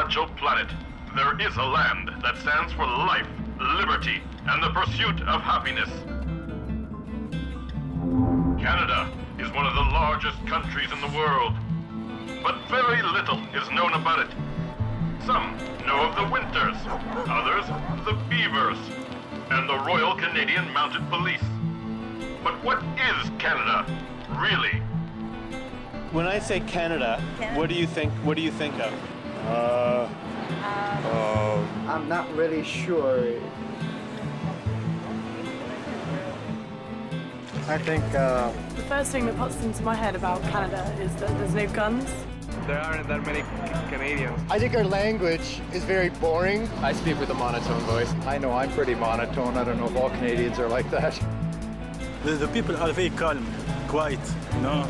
fragile planet, there is a land that stands for life, liberty, and the pursuit of happiness. Canada is one of the largest countries in the world, but very little is known about it. Some know of the winters, others the beavers, and the Royal Canadian Mounted Police. But what is Canada, really? When I say Canada, what do you think of? I'm not really sure. I think the first thing that pops into my head about Canada is that there's no guns. There aren't that many Canadians. I think our language is very boring. I speak with a monotone voice. I know I'm pretty monotone. I don't know if all Canadians are like that. The people are very calm, quiet, not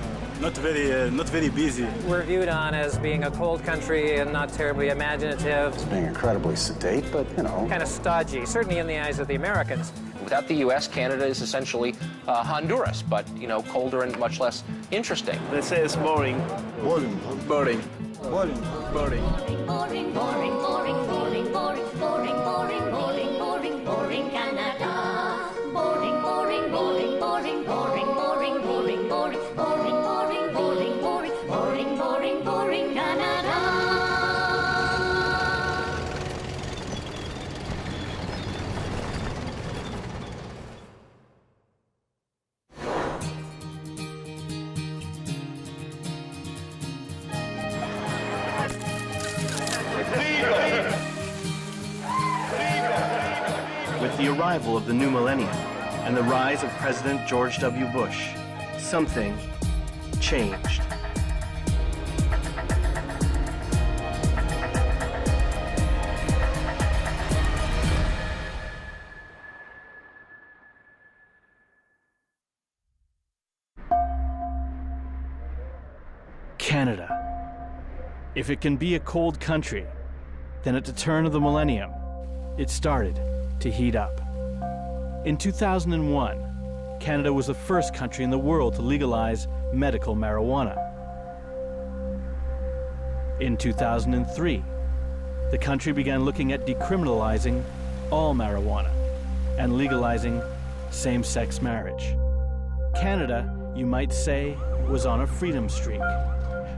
very busy. We're viewed on as being a cold country and not terribly imaginative. It's being incredibly sedate, but, kind of stodgy, certainly in the eyes of the Americans. Without the U.S., Canada is essentially Honduras, but, colder and much less interesting. They say it's boring. Boring. Boring. Boring. Boring. Boring, boring, boring, boring, boring, boring, boring, boring, boring, boring, Canada. Boring, boring, boring, boring, boring, boring, boring, boring, boring, boring, boring, boring, boring, boring, boring, Canada. With the arrival of the new millennium and the rise of President George W. Bush, something changed. Canada. If it can be a cold country, then at the turn of the millennium, it started to heat up. In 2001, Canada was the first country in the world to legalize medical marijuana. In 2003, the country began looking at decriminalizing all marijuana and legalizing same-sex marriage. Canada, you might say, was on a freedom streak.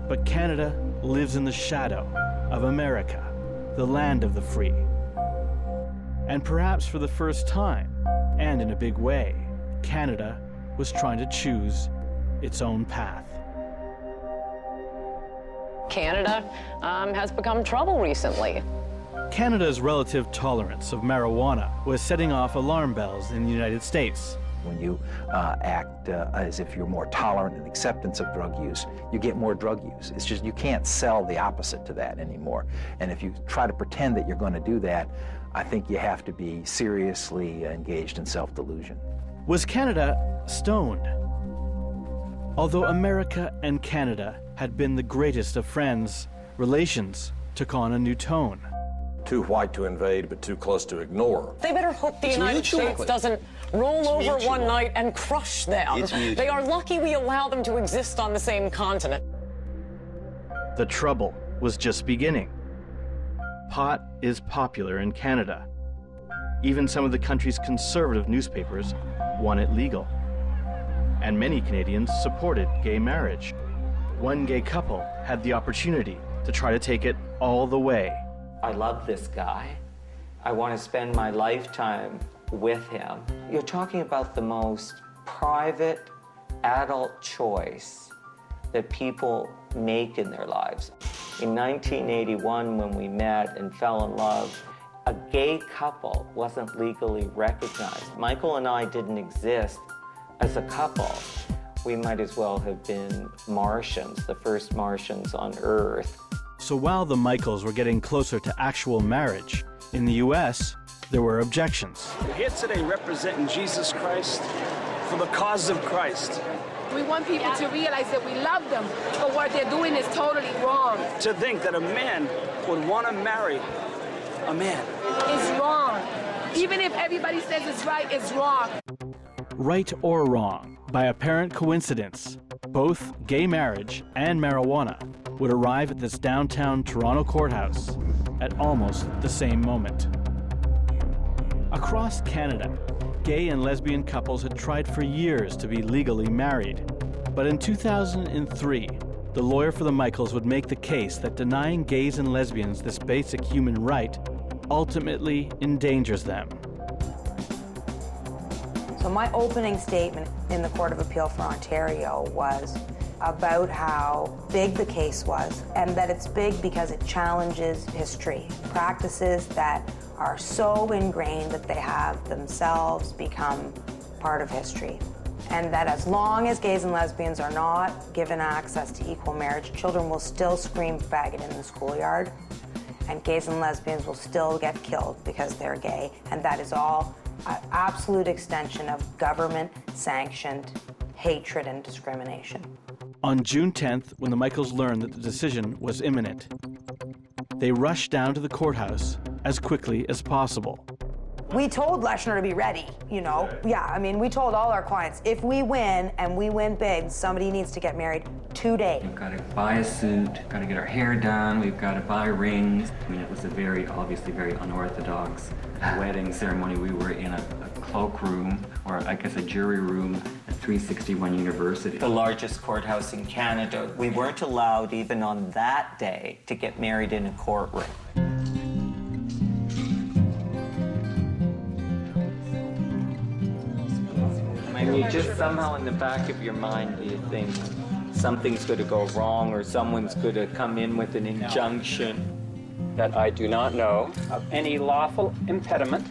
But Canada lives in the shadow of America, the land of the free. And perhaps for the first time, and in a big way, Canada was trying to choose its own path. Canada has become trouble recently. Canada's relative tolerance of marijuana was setting off alarm bells in the United States. When you act as if you're more tolerant in acceptance of drug use, you get more drug use. It's just you can't sell the opposite to that anymore. And if you try to pretend that you're going to do that, I think you have to be seriously engaged in self-delusion. Was Canada stoned? Although America and Canada had been the greatest of friends, relations took on a new tone. Too white to invade, but too close to ignore. They better hope the United States doesn't roll over one night and crush them. They are lucky we allow them to exist on the same continent. The trouble was just beginning. Pot is popular in Canada. Even some of the country's conservative newspapers want it legal. And many Canadians supported gay marriage. One gay couple had the opportunity to try to take it all the way. I love this guy. I want to spend my lifetime with him. You're talking about the most private adult choice that people make in their lives. In 1981, when we met and fell in love, a gay couple wasn't legally recognized. Michael and I didn't exist as a couple. We might as well have been Martians, the first Martians on Earth. So while the Michaels were getting closer to actual marriage, in the U.S., there were objections. We're here today representing Jesus Christ for the cause of Christ. We want people to realize that we love them, but what they're doing is totally wrong. To think that a man would want to marry a man. It's wrong. Even if everybody says it's right, it's wrong. Right or wrong, by apparent coincidence, both gay marriage and marijuana would arrive at this downtown Toronto courthouse at almost the same moment. Across Canada, gay and lesbian couples had tried for years to be legally married. But in 2003, the lawyer for the Michaels would make the case that denying gays and lesbians this basic human right ultimately endangers them. So my opening statement in the Court of Appeal for Ontario was about how big the case was, and that it's big because it challenges history, practices that are so ingrained that they have themselves become part of history. And that as long as gays and lesbians are not given access to equal marriage, children will still scream faggot in the schoolyard, and gays and lesbians will still get killed because they're gay, and that is all an absolute extension of government-sanctioned hatred and discrimination. On June 10th, when the Michaels learned that the decision was imminent, they rushed down to the courthouse as quickly as possible. We told Leshner to be ready, you know. Yeah, I mean, we told all our clients, if we win, and we win big, somebody needs to get married today. We've got to buy a suit, got to get our hair done, we've got to buy rings. I mean, it was a obviously very unorthodox wedding ceremony. We were in a cloakroom, or I guess a jury room at 361 University. The largest courthouse in Canada. We weren't allowed, even on that day, to get married in a courtroom. And you just somehow in the back of your mind, you think something's going to go wrong or someone's going to come in with an injunction. That I do not know of any lawful impediment.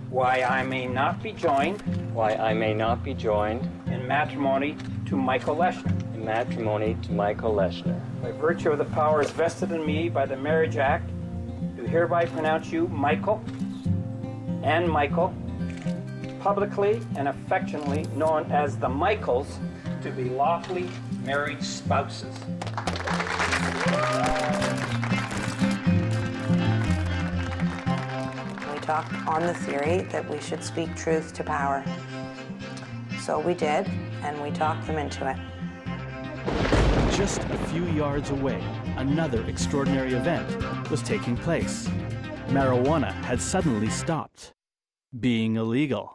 Why I may not be joined. In matrimony to Michael Leshner. By virtue of the powers vested in me by the Marriage Act, do hereby pronounce you Michael and Michael, publicly and affectionately known as the Michaels, to be lawfully married spouses. We talked on the theory that we should speak truth to power. So we did, and we talked them into it. Just a few yards away, another extraordinary event was taking place. Marijuana had suddenly stopped being illegal.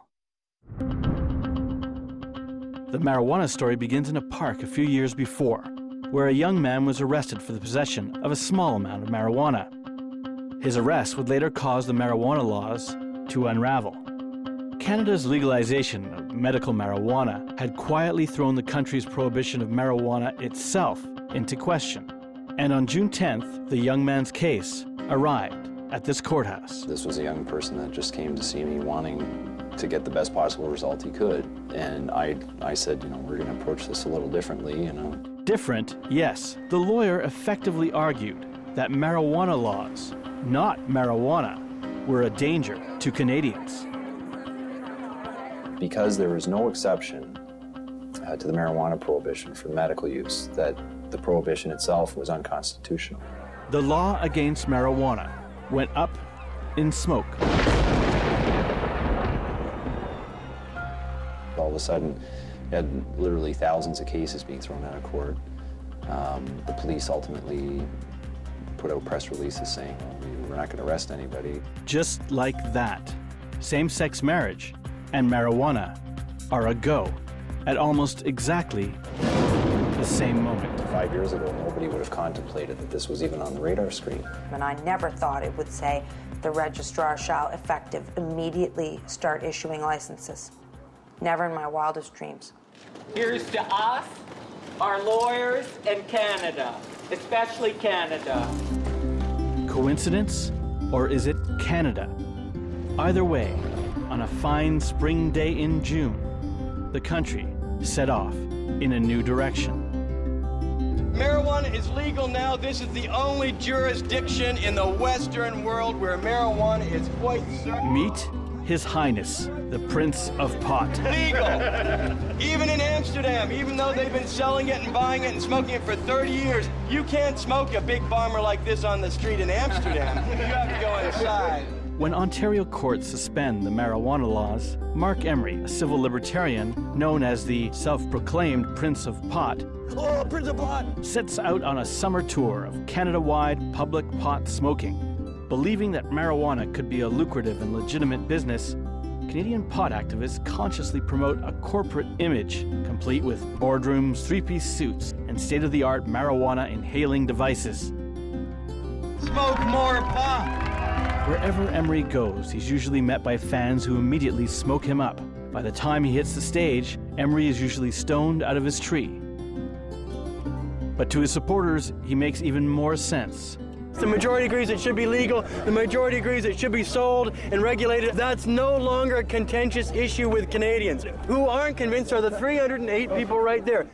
The marijuana story begins in a park a few years before, where a young man was arrested for the possession of a small amount of marijuana. His arrest would later cause the marijuana laws to unravel. Canada's legalization of medical marijuana had quietly thrown the country's prohibition of marijuana itself into question. And on June 10th, the young man's case arrived at this courthouse. This was a young person that just came to see me wanting to get the best possible result he could. And I said, we're going to approach this a little differently, Different, yes. The lawyer effectively argued that marijuana laws, not marijuana, were a danger to Canadians. Because there was no exception to the marijuana prohibition for medical use, that the prohibition itself was unconstitutional. The law against marijuana went up in smoke. All of a sudden, you had literally thousands of cases being thrown out of court. The police ultimately put out press releases saying, we're not going to arrest anybody. Just like that, same-sex marriage and marijuana are a go at almost exactly the same moment. 5 years ago, nobody would have contemplated that this was even on the radar screen. And I never thought it would say the registrar shall effective immediately start issuing licenses. Never in my wildest dreams. Here's to us, our lawyers, and Canada, especially Canada. Coincidence, or is it Canada? Either way, on a fine spring day in June, the country set off in a new direction. Marijuana is legal now. This is the only jurisdiction in the Western world where marijuana is quite certain. Meet His Highness, the Prince of Pot. Legal! Even in Amsterdam, even though they've been selling it and buying it and smoking it for 30 years, you can't smoke a big bomber like this on the street in Amsterdam. You have to go inside. When Ontario courts suspend the marijuana laws, Mark Emery, a civil libertarian known as the self-proclaimed Prince of Pot, Prince of Pot, sets out on a summer tour of Canada-wide public pot smoking. Believing that marijuana could be a lucrative and legitimate business, Canadian pot activists consciously promote a corporate image, complete with boardrooms, three-piece suits, and state-of-the-art marijuana inhaling devices. Smoke more pot! Wherever Emery goes, he's usually met by fans who immediately smoke him up. By the time he hits the stage, Emery is usually stoned out of his tree. But to his supporters, he makes even more sense. The majority agrees it should be legal. The majority agrees it should be sold and regulated. That's no longer a contentious issue with Canadians. Who aren't convinced are the 308 people right there.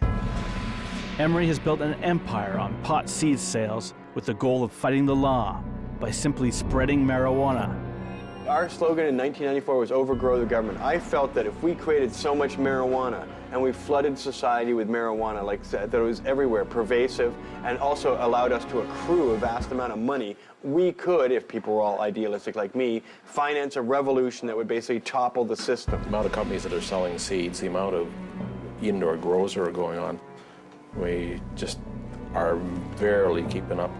Emery has built an empire on pot seed sales with the goal of fighting the law by simply spreading marijuana. Our slogan in 1994 was overgrow the government. I felt that if we created so much marijuana and we flooded society with marijuana, like that it was everywhere, pervasive, and also allowed us to accrue a vast amount of money, we could, if people were all idealistic like me, finance a revolution that would basically topple the system. The amount of companies that are selling seeds, the amount of indoor grows that are going on, we just are barely keeping up.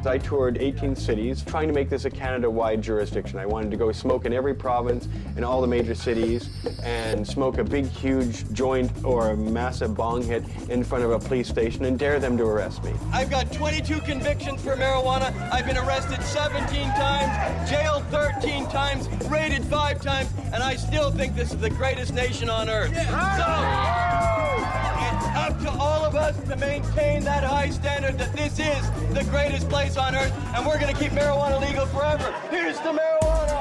I toured 18 cities, trying to make this a Canada-wide jurisdiction. I wanted to go smoke in every province, in all the major cities, and smoke a big, huge joint or a massive bong hit in front of a police station and dare them to arrest me. I've got 22 convictions for marijuana. I've been arrested 17 times, jailed 13 times, raided 5 times, and I still think this is the greatest nation on earth. So, it's up to all of us to maintain that high standard that this is the greatest place on earth, and we're going to keep marijuana legal forever. Here's to marijuana!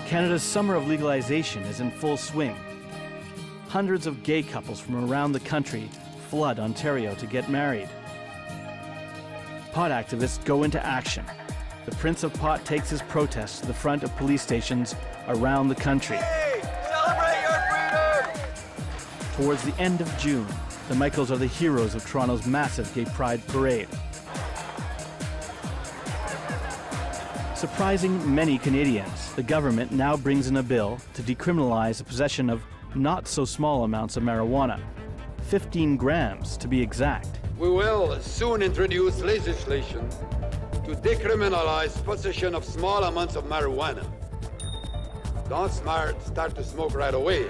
Canada's summer of legalization is in full swing. Hundreds of gay couples from around the country flood Ontario to get married. Pot activists go into action. The Prince of Pot takes his protests to the front of police stations around the country. Hey, celebrate your freedom! Towards the end of June, the Michaels are the heroes of Toronto's massive gay pride parade. Surprising many Canadians, the government now brings in a bill to decriminalize the possession of not so small amounts of marijuana, 15 grams to be exact. We will soon introduce legislation to decriminalize possession of small amounts of marijuana. Don't start to smoke right away.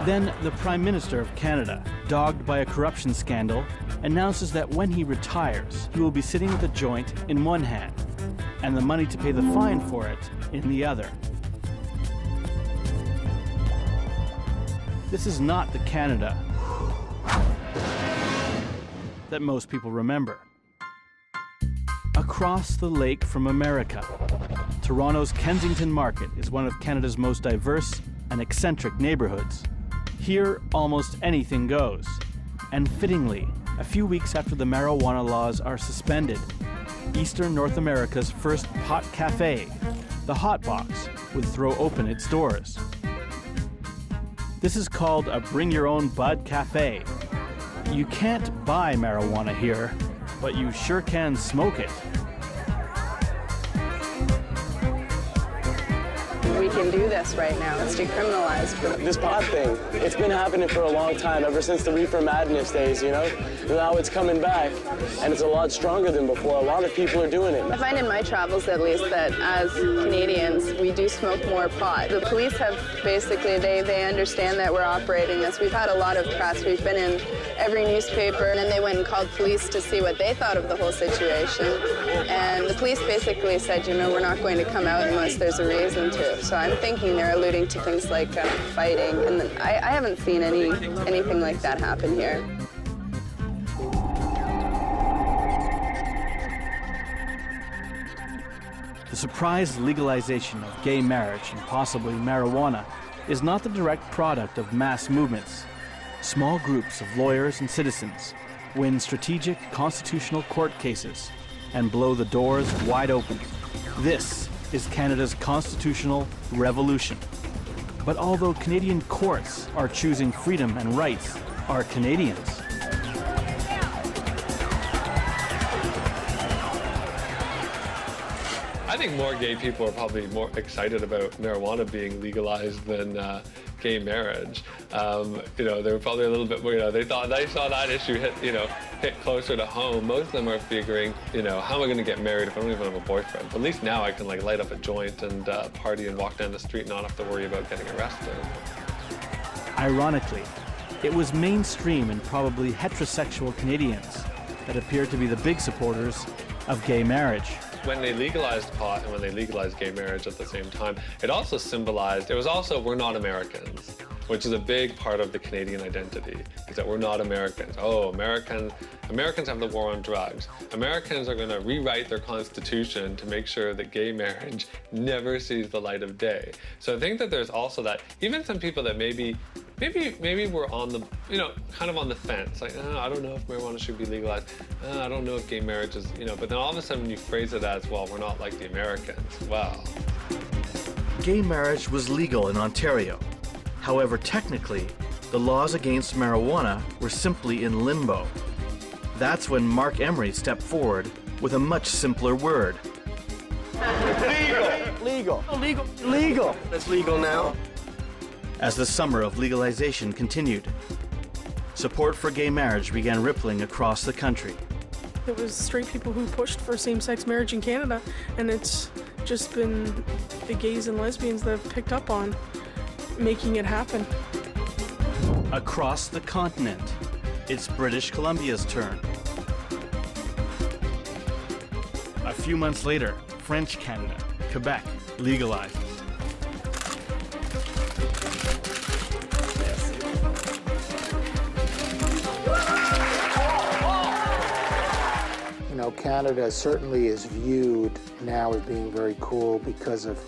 Then the Prime Minister of Canada, dogged by a corruption scandal, announces that when he retires, he will be sitting with a joint in one hand and the money to pay the fine for it in the other. This is not the Canada that most people remember. Across the lake from America, Toronto's Kensington Market is one of Canada's most diverse and eccentric neighborhoods. Here, almost anything goes. And fittingly, a few weeks after the marijuana laws are suspended, Eastern North America's first pot cafe, the Hot Box, would throw open its doors. This is called a Bring Your Own Bud Cafe. You can't buy marijuana here, but you sure can smoke it. We can do this right now. It's decriminalized. This pot thing, it's been happening for a long time, ever since the Reefer Madness days, you know? Now it's coming back, and it's a lot stronger than before. A lot of people are doing it. I find in my travels, at least, that as Canadians, we do smoke more pot. The police have basically, they understand that we're operating this. We've had a lot of press. We've been in every newspaper, and then they went and called police to see what they thought of the whole situation. And the police basically said, you know, we're not going to come out unless there's a reason to. So I'm thinking they're alluding to things like fighting, and I haven't seen anything like that happen here. The surprise legalization of gay marriage and possibly marijuana is not the direct product of mass movements. Small groups of lawyers and citizens win strategic constitutional court cases and blow the doors wide open. This is Canada's constitutional revolution. But although Canadian courts are choosing freedom and rights, are Canadians. I think more gay people are probably more excited about marijuana being legalized than gay marriage. You know, they were probably a little bit more, you know, they saw that issue hit closer to home. Most of them are figuring, you know, how am I going to get married if I don't even have a boyfriend? But at least now I can like light up a joint and party and walk down the street and not have to worry about getting arrested. Ironically, it was mainstream and probably heterosexual Canadians that appeared to be the big supporters of gay marriage. When they legalized pot and when they legalized gay marriage at the same time, it also symbolized, it was also, we're not Americans, which is a big part of the Canadian identity, is that we're not Americans. Oh, Americans have the war on drugs. Americans are going to rewrite their constitution to make sure that gay marriage never sees the light of day. So I think that there's also that, even some people that maybe we're on the, you know, kind of on the fence, like, I don't know if marijuana should be legalized. I don't know if gay marriage is, you know, but then all of a sudden you phrase it as, well, we're not like the Americans. Wow. Gay marriage was legal in Ontario. However, technically, the laws against marijuana were simply in limbo. That's when Mark Emery stepped forward with a much simpler word. Legal. Legal. That's legal now. As the summer of legalization continued, support for gay marriage began rippling across the country. It was straight people who pushed for same-sex marriage in Canada, and it's just been the gays and lesbians that have picked up on making it happen. Across the continent, it's British Columbia's turn. A few months later, French Canada, Quebec, legalized. You know, Canada certainly is viewed now as being very cool because of,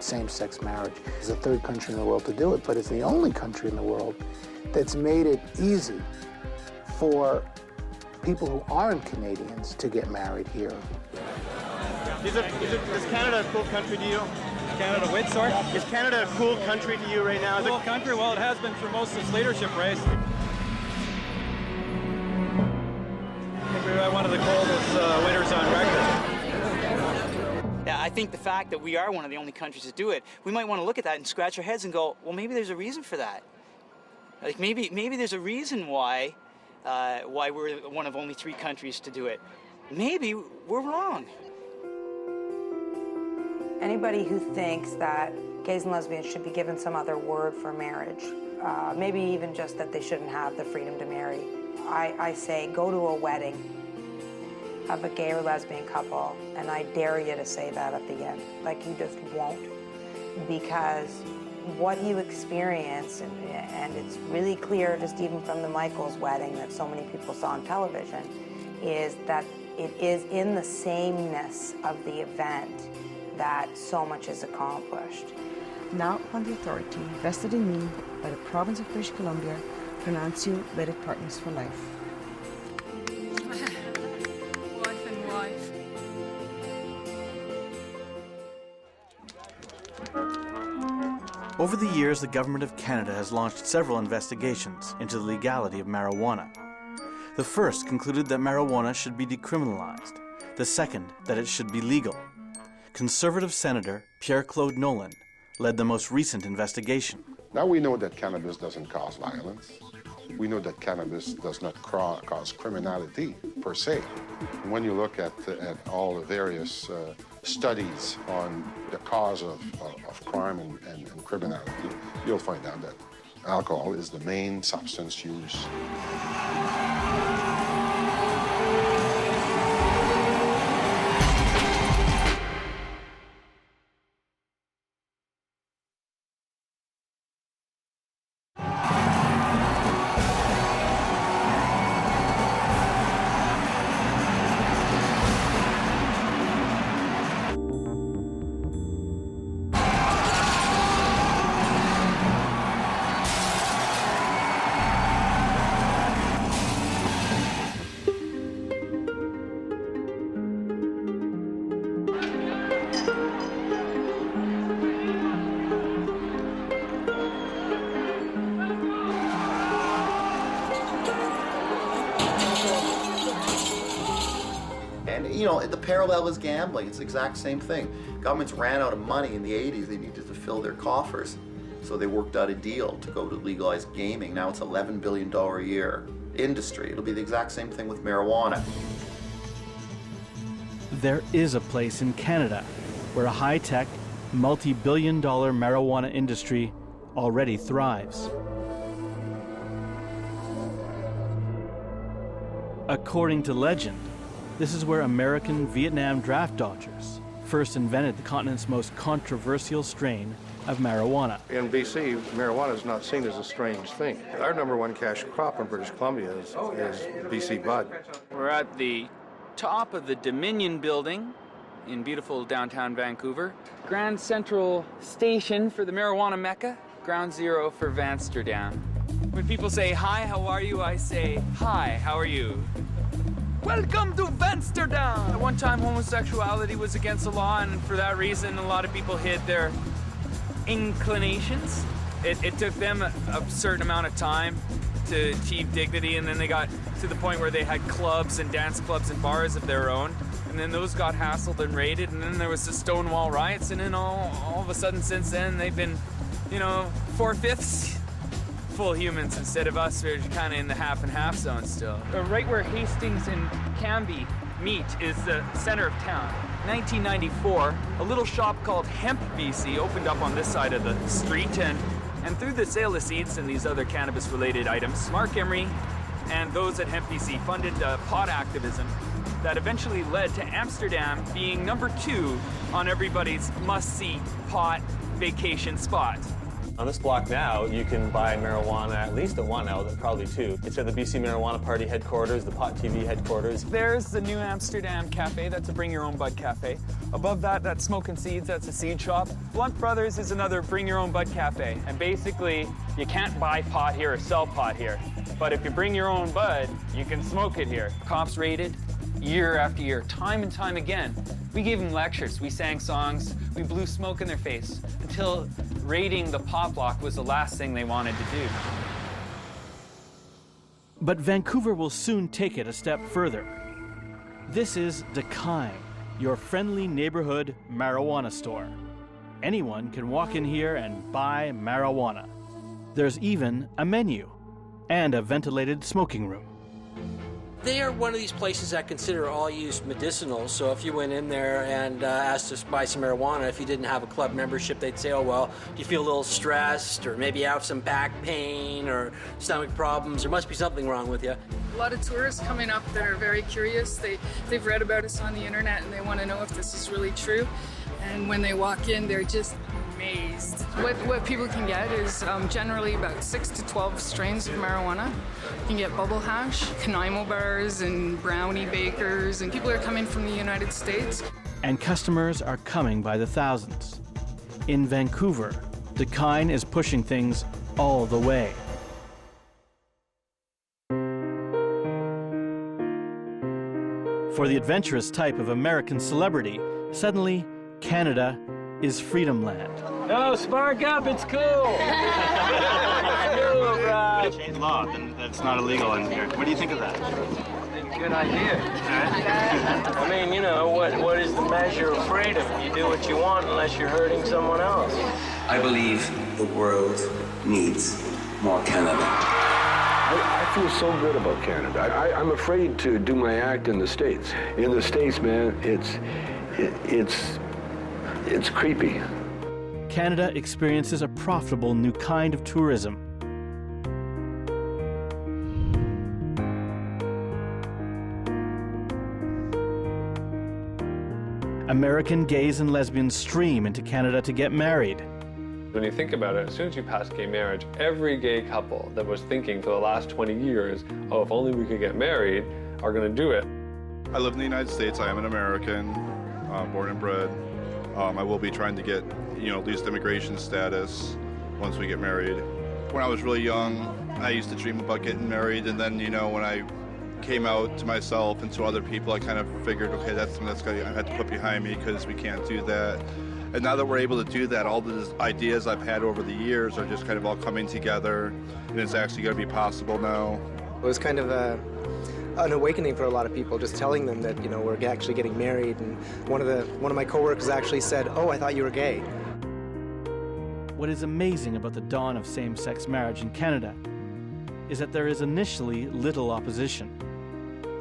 same-sex marriage. It's the third country in the world to do it, but it's the only country in the world that's made it easy for people who aren't Canadians to get married here. Is Canada a cool country to you? Canada, wait, sorry? Is Canada a cool country to you right now? Cool country? Well, it has been for most of its leadership race. I think we had one of the coldest winters on record. Yeah, I think the fact that we are one of the only countries to do it, we might want to look at that and scratch our heads and go, well, maybe there's a reason for that. Like maybe there's a reason why we're one of only 3 countries to do it. Maybe we're wrong. Anybody who thinks that gays and lesbians should be given some other word for marriage, maybe even just that they shouldn't have the freedom to marry, I say go to a wedding of a gay or lesbian couple, and I dare you to say that at the end. Like, you just won't. Because what you experience, and it's really clear just even from the Michaels wedding that so many people saw on television, is that it is in the sameness of the event that so much is accomplished. Now upon the authority vested in me by the province of British Columbia, pronounce you wedded partners for life. Wife and wife. Over the years, the Government of Canada has launched several investigations into the legality of marijuana. The first concluded that marijuana should be decriminalized. The second, that it should be legal. Conservative Senator Pierre-Claude Nolan led the most recent investigation. Now we know that cannabis doesn't cause violence. We know that cannabis does not cause criminality per se. And when you look at all the various studies on the cause of crime and criminality, you'll find out that alcohol is the main substance used. And, you know, the parallel is gambling. It's the exact same thing. Governments ran out of money in the 80s. They needed to fill their coffers. So they worked out a deal to go to legalize gaming. Now it's $11 billion a year industry. It'll be the exact same thing with marijuana. There is a place in Canada where a high-tech, multi-billion-dollar marijuana industry already thrives. According to legend, this is where American Vietnam draft dodgers first invented the continent's most controversial strain of marijuana. In BC, marijuana is not seen as a strange thing. Our #1 cash crop in British Columbia is BC bud. We're at the top of the Dominion building in beautiful downtown Vancouver. Grand Central Station for the marijuana mecca, ground zero for Vansterdam. When people say, "Hi, how are you?" I say, "Hi, how are you?" Welcome to Vansterdam! At one time, homosexuality was against the law, and for that reason, a lot of people hid their inclinations. It took them a certain amount of time to achieve dignity, and then they got to the point where they had clubs and dance clubs and bars of their own, and then those got hassled and raided, and then there was the Stonewall riots, and then all of a sudden since then they've been, you know, 4/5 full humans instead of us. We're kind of in the half and half zone still. Right where Hastings and Cambie meet is the center of town. 1994, a little shop called Hemp BC opened up on this side of the street, and through the sale of seeds and these other cannabis-related items, Mark Emery and those at Hemp BC funded pot activism that eventually led to Amsterdam being #2 on everybody's must-see pot vacation spot. On this block now, you can buy marijuana at least at one outlet, probably two. It's at the BC Marijuana Party headquarters, the Pot TV headquarters. There's the New Amsterdam Cafe. That's a Bring Your Own Bud Cafe. Above that, that's Smokin' Seeds. That's a seed shop. Blunt Brothers is another Bring Your Own Bud Cafe. And basically, you can't buy pot here or sell pot here. But if you bring your own bud, you can smoke it here. Cops raided year after year, time and time again. We gave them lectures, we sang songs, we blew smoke in their face until raiding the pot block was the last thing they wanted to do. But Vancouver will soon take it a step further. This is Dakine, your friendly neighborhood marijuana store. Anyone can walk in here and buy marijuana. There's even a menu and a ventilated smoking room. They are one of these places that consider all use medicinal, so if you went in there and asked to buy some marijuana, if you didn't have a club membership, they'd say, oh, well, do you feel a little stressed, or maybe you have some back pain or stomach problems? There must be something wrong with you. A lot of tourists coming up that are very curious. They've read about us on the internet and they want to know if this is really true. And when they walk in, they're just amazed. What people can get is generally about 6 to 12 strains of marijuana. You can get bubble hash, Canaimo bars, and brownie bakers, and people are coming from the United States. And customers are coming by the thousands. In Vancouver, Dakine is pushing things all the way. For the adventurous type of American celebrity, suddenly Canada is freedom land. No, spark up, it's cool. Cool, bro. Change law, then it's not illegal in here. What do you think of that? Good idea. I mean, you know, what is the measure of freedom? You do what you want unless you're hurting someone else. I believe the world needs more Canada. I feel so good about Canada. I'm afraid to do my act in the States. In the States, man, it's creepy. Canada experiences a profitable new kind of tourism. American gays and lesbians stream into Canada to get married. When you think about it, as soon as you pass gay marriage, every gay couple that was thinking for the last 20 years, oh, if only we could get married, are going to do it. I live in the United States. I am an American, born and bred. I will be trying to get, at least immigration status once we get married. When I was really young, I used to dream about getting married, and then, when I came out to myself and to other people, I kind of figured, okay, that's something I had to put behind me because we can't do that. And now that we're able to do that, all the ideas I've had over the years are just kind of all coming together, and it's actually going to be possible now. It was kind of a an awakening for a lot of people, just telling them that, you know, we're actually getting married. And one of my coworkers actually said, "Oh, I thought you were gay." What is amazing about the dawn of same-sex marriage in Canada is that there is initially little opposition.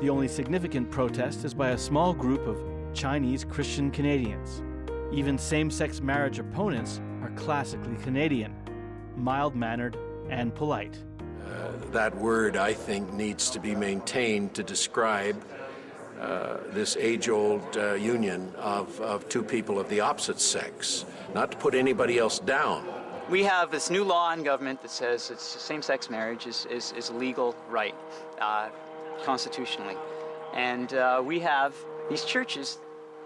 The only significant protest is by a small group of Chinese Christian Canadians. Even same-sex marriage opponents are classically Canadian, mild-mannered and polite. That word, I think, needs to be maintained to describe this age-old union of two people of the opposite sex, not to put anybody else down. We have this new law in government that says it's same-sex marriage is a legal right constitutionally. And we have these churches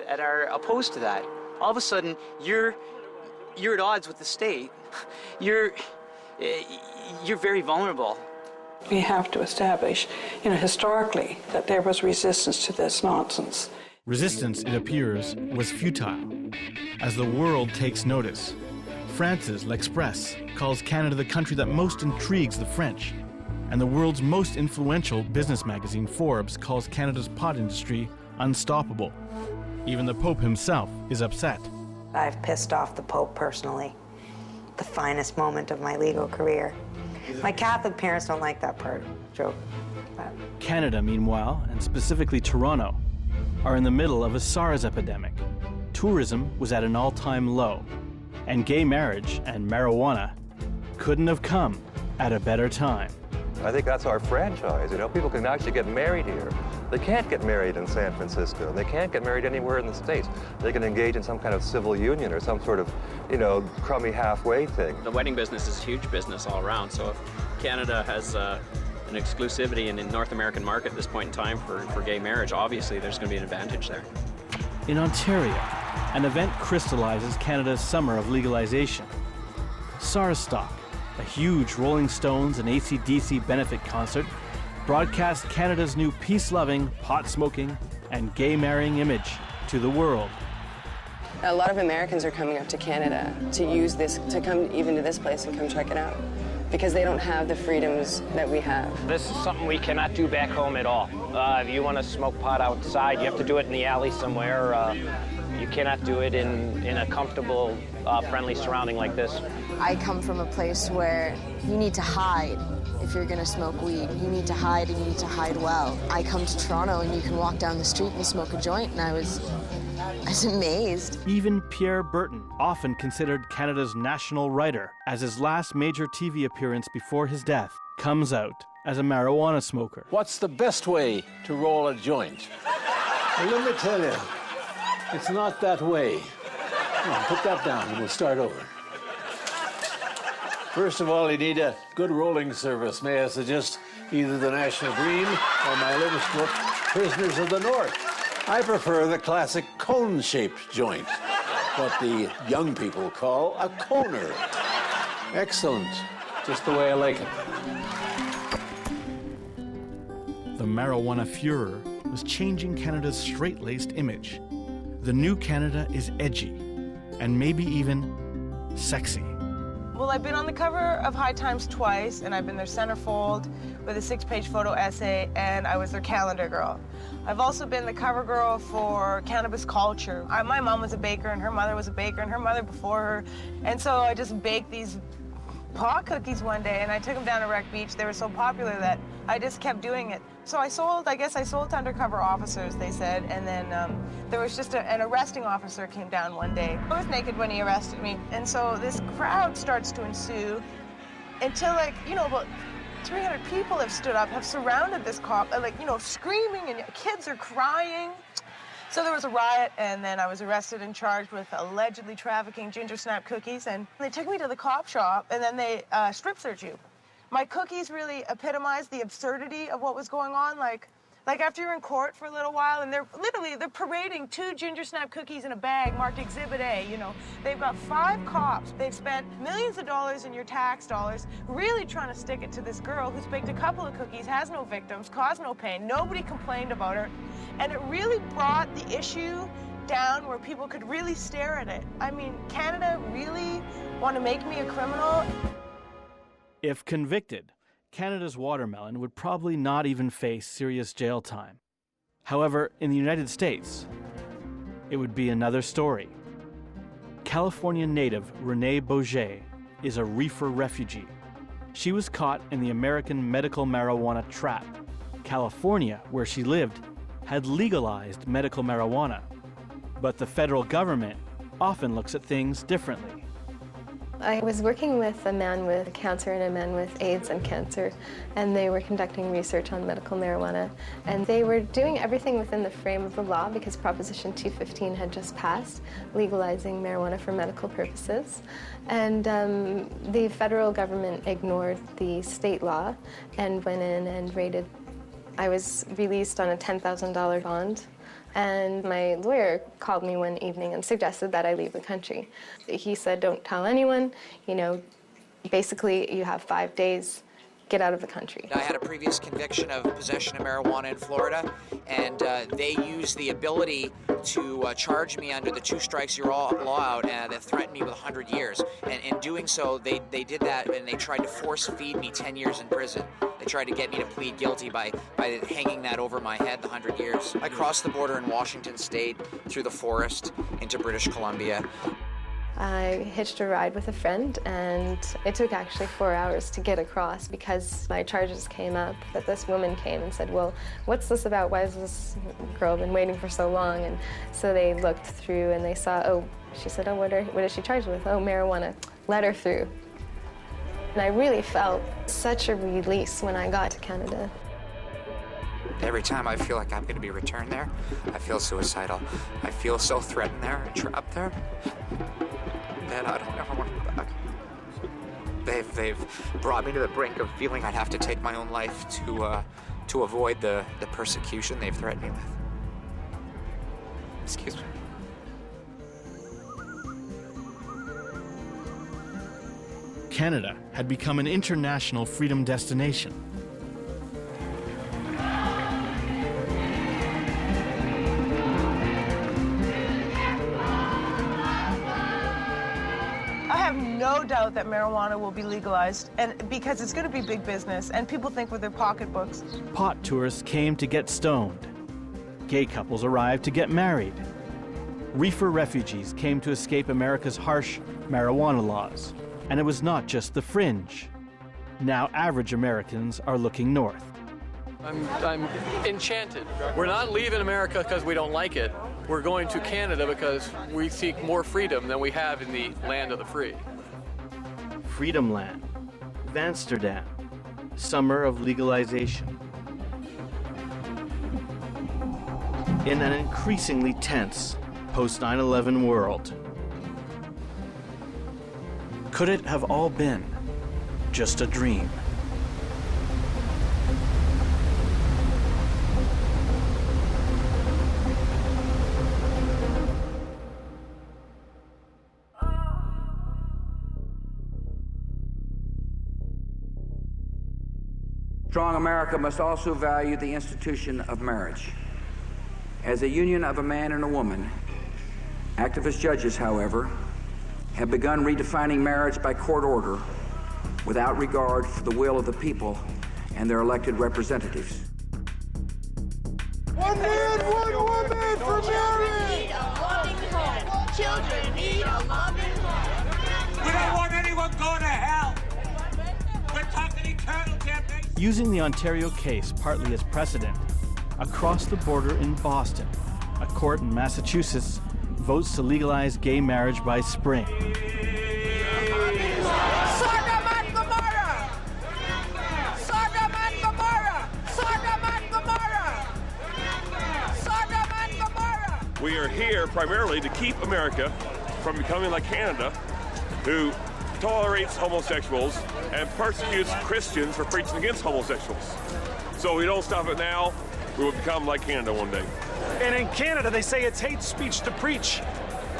that are opposed to that. All of a sudden, you're at odds with the state. You're very vulnerable. We have to establish, historically, that there was resistance to this nonsense. Resistance, it appears, was futile. As the world takes notice, France's L'Express calls Canada the country that most intrigues the French, and the world's most influential business magazine, Forbes, calls Canada's pot industry unstoppable. Even the Pope himself is upset. I've pissed off the Pope personally. The finest moment of my legal career. My Catholic parents don't like that part. Joke. Canada, meanwhile, and specifically Toronto, are in the middle of a SARS epidemic. Tourism was at an all-time low, and gay marriage and marijuana couldn't have come at a better time. I think that's our franchise. People can actually get married here. They can't get married in San Francisco. They can't get married anywhere in the States. They can engage in some kind of civil union or some sort of, crummy halfway thing. The wedding business is a huge business all around. So if Canada has an exclusivity in the North American market at this point in time for gay marriage, obviously there's going to be an advantage there. In Ontario, an event crystallizes Canada's summer of legalization. SARSstock, a huge Rolling Stones and AC/DC benefit concert, broadcast Canada's new peace-loving, pot-smoking, and gay-marrying image to the world. A lot of Americans are coming up to Canada to use this, to come even to this place and come check it out, because they don't have the freedoms that we have. This is something we cannot do back home at all. If you want to smoke pot outside, you have to do it in the alley somewhere. You cannot do it in a comfortable, friendly surrounding like this. I come from a place where you need to hide if you're going to smoke weed. You need to hide, and you need to hide well. I come to Toronto, and you can walk down the street and smoke a joint, and I was amazed. Even Pierre Berton, often considered Canada's national writer, as his last major TV appearance before his death, comes out as a marijuana smoker. What's the best way to roll a joint? Well, let me tell you, it's not that way. Come on, put that down and we'll start over. First of all, you need a good rolling surface. May I suggest either the National Green or my latest book, Prisoners of the North. I prefer the classic cone-shaped joint, what the young people call a coner. Excellent, just the way I like it. The marijuana furor was changing Canada's straight-laced image. The new Canada is edgy, and maybe even sexy. Well, I've been on the cover of High Times twice, and I've been their centerfold with a 6-page photo essay, and I was their calendar girl. I've also been the cover girl for Cannabis Culture. My mom was a baker, and her mother was a baker, and her mother before her. And so I just baked these pot cookies one day, and I took them down to Wreck Beach. They were so popular that I just kept doing it. So I sold to undercover officers, they said, and then there was just an arresting officer came down one day. I was naked when he arrested me, and so this crowd starts to ensue until, about 300 people have stood up, have surrounded this cop, screaming, and kids are crying. So there was a riot, and then I was arrested and charged with allegedly trafficking Ginger Snap cookies, and they took me to the cop shop, and then they strip search you. My cookies really epitomized the absurdity of what was going on. Like after you're in court for a little while, and they're parading 2 Ginger Snap cookies in a bag marked Exhibit A. They've got 5 cops. They've spent millions of dollars in your tax dollars really trying to stick it to this girl who's baked a couple of cookies, has no victims, caused no pain. Nobody complained about her. And it really brought the issue down where people could really stare at it. I mean, Canada really want to make me a criminal? If convicted, Canada's watermelon would probably not even face serious jail time. However, in the United States, it would be another story. California native Renee Bourget is a reefer refugee. She was caught in the American medical marijuana trap. California, where she lived, had legalized medical marijuana. But the federal government often looks at things differently. I was working with a man with cancer and a man with AIDS and cancer, and they were conducting research on medical marijuana. And they were doing everything within the frame of the law because Proposition 215 had just passed, legalizing marijuana for medical purposes. And the federal government ignored the state law and went in and raided. I was released on a $10,000 bond. And my lawyer called me one evening and suggested that I leave the country. He said, don't tell anyone, you know, basically you have 5 days, get out of the country. I had a previous conviction of possession of marijuana in Florida, and they used the ability to charge me under the two strikes you're all law out that threatened me with 100 years. And in doing so, they did that, and they tried to force feed me 10 years in prison. They tried to get me to plead guilty by hanging that over my head, the 100 years. I crossed the border in Washington State, through the forest, into British Columbia. I hitched a ride with a friend, and it took actually 4 hours to get across because my charges came up. That this woman came and said, well, what's this about? Why has this girl been waiting for so long? And so they looked through and they saw, oh, she said, oh, what is she charged with? Oh, marijuana. Let her through. And I really felt such a release when I got to Canada. Every time I feel like I'm going to be returned there, I feel suicidal. I feel so threatened there and trapped there that I don't ever want to go back. They've brought me to the brink of feeling I'd have to take my own life to avoid the persecution they've threatened me with. Excuse me. Canada had become an international freedom destination. I have no doubt that marijuana will be legalized, and because it's going to be big business, and people think with their pocketbooks. Pot tourists came to get stoned. Gay couples arrived to get married. Reefer refugees came to escape America's harsh marijuana laws. And it was not just the fringe. Now average Americans are looking north. I'm enchanted. We're not leaving America because we don't like it. We're going to Canada because we seek more freedom than we have in the land of the free. Freedom Land, Amsterdam, summer of legalization. In an increasingly tense post-9/11 world, could it have all been just a dream? Strong America must also value the institution of marriage. As a union of a man and a woman, activist judges, however, have begun redefining marriage by court order without regard for the will of the people and their elected representatives. One man, one woman for marriage! Children need a loving home. We don't want anyone going to hell. We're talking eternal damnation. Using the Ontario case partly as precedent, across the border in Boston, a court in Massachusetts votes to legalize gay marriage by spring. Sodom and Gomorrah! Sodom and Gomorrah! Sodom and Gomorrah! Sodom and Gomorrah! We are here primarily to keep America from becoming like Canada, who tolerates homosexuals and persecutes Christians for preaching against homosexuals. So if we don't stop it now, we will become like Canada one day. And in Canada, they say it's hate speech to preach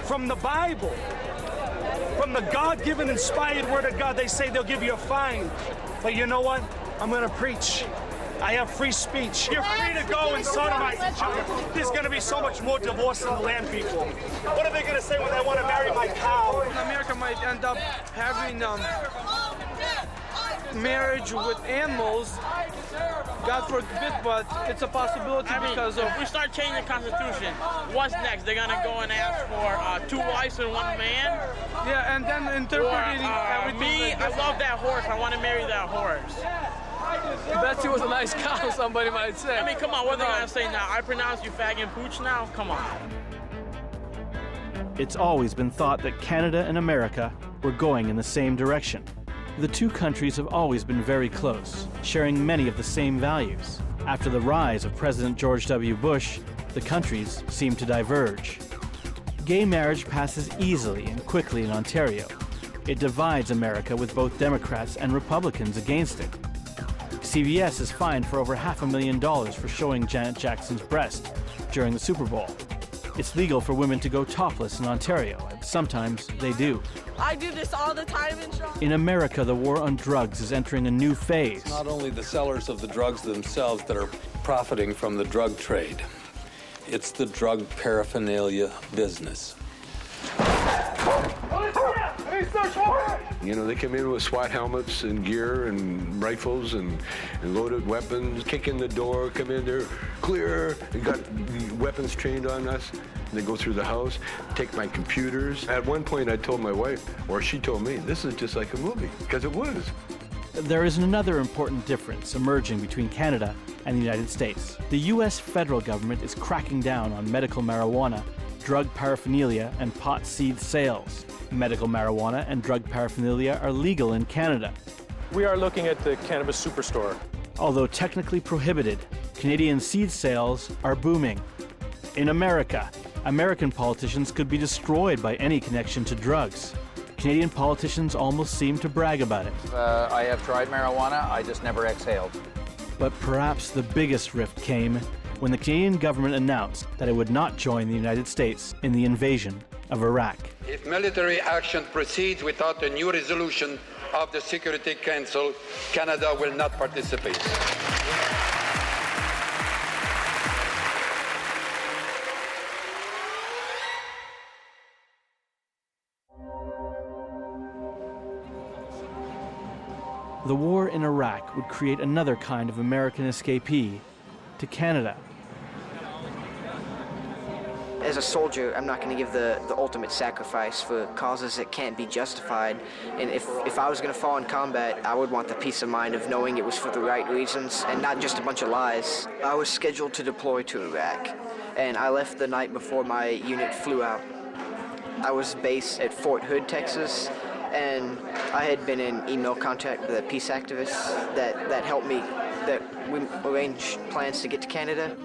from the Bible. From the God-given, inspired Word of God, they say they'll give you a fine. But you know what? I'm going to preach. I have free speech. You're free to go and sodomize each other. There's going to be so much more divorce in the land, people. What are they going to say when they want to marry my cow? America might end up having marriage with animals, God forbid, but it's a possibility because of... If we start changing the Constitution, what's next? They're going to go and ask for 2 wives and 1 man? Yeah, and then interpreting everything... Me, I love that horse. I want to marry that horse. Betsy was a nice cow, somebody might say. I mean, come on, what are they going to say now? I pronounce you fag and pooch now? Come on. It's always been thought that Canada and America were going in the same direction. The two countries have always been very close, sharing many of the same values. After the rise of President George W. Bush, the countries seem to diverge. Gay marriage passes easily and quickly in Ontario. It divides America with both Democrats and Republicans against it. CBS is fined for over $500,000 for showing Janet Jackson's breast during the Super Bowl. It's legal for women to go topless in Ontario, and sometimes they do. I do this all the time in Toronto. In America, the war on drugs is entering a new phase. It's not only the sellers of the drugs themselves that are profiting from the drug trade. It's the drug paraphernalia business. You know, they come in with SWAT helmets and gear and rifles and loaded weapons, kick in the door, come in there, clear, and got the weapons trained on us. And they go through the house, take my computers. At one point, I told my wife, or she told me, this is just like a movie, because it was. There is another important difference emerging between Canada and the United States. The U.S. federal government is cracking down on medical marijuana, drug paraphernalia, and pot seed sales. Medical marijuana and drug paraphernalia are legal in Canada. We are looking at the cannabis superstore. Although technically prohibited, Canadian seed sales are booming. In America, American politicians could be destroyed by any connection to drugs. Canadian politicians almost seem to brag about it. I have tried marijuana, I just never exhaled. But perhaps the biggest rift came when the Canadian government announced that it would not join the United States in the invasion of Iraq. If military action proceeds without a new resolution of the Security Council, Canada will not participate. The war in Iraq would create another kind of American escapee to Canada. As a soldier, I'm not going to give the ultimate sacrifice for causes that can't be justified. And if I was going to fall in combat, I would want the peace of mind of knowing it was for the right reasons and not just a bunch of lies. I was scheduled to deploy to Iraq, and I left the night before my unit flew out. I was based at Fort Hood, Texas, and I had been in email contact with a peace activist that helped me, that we arranged plans to get to Canada.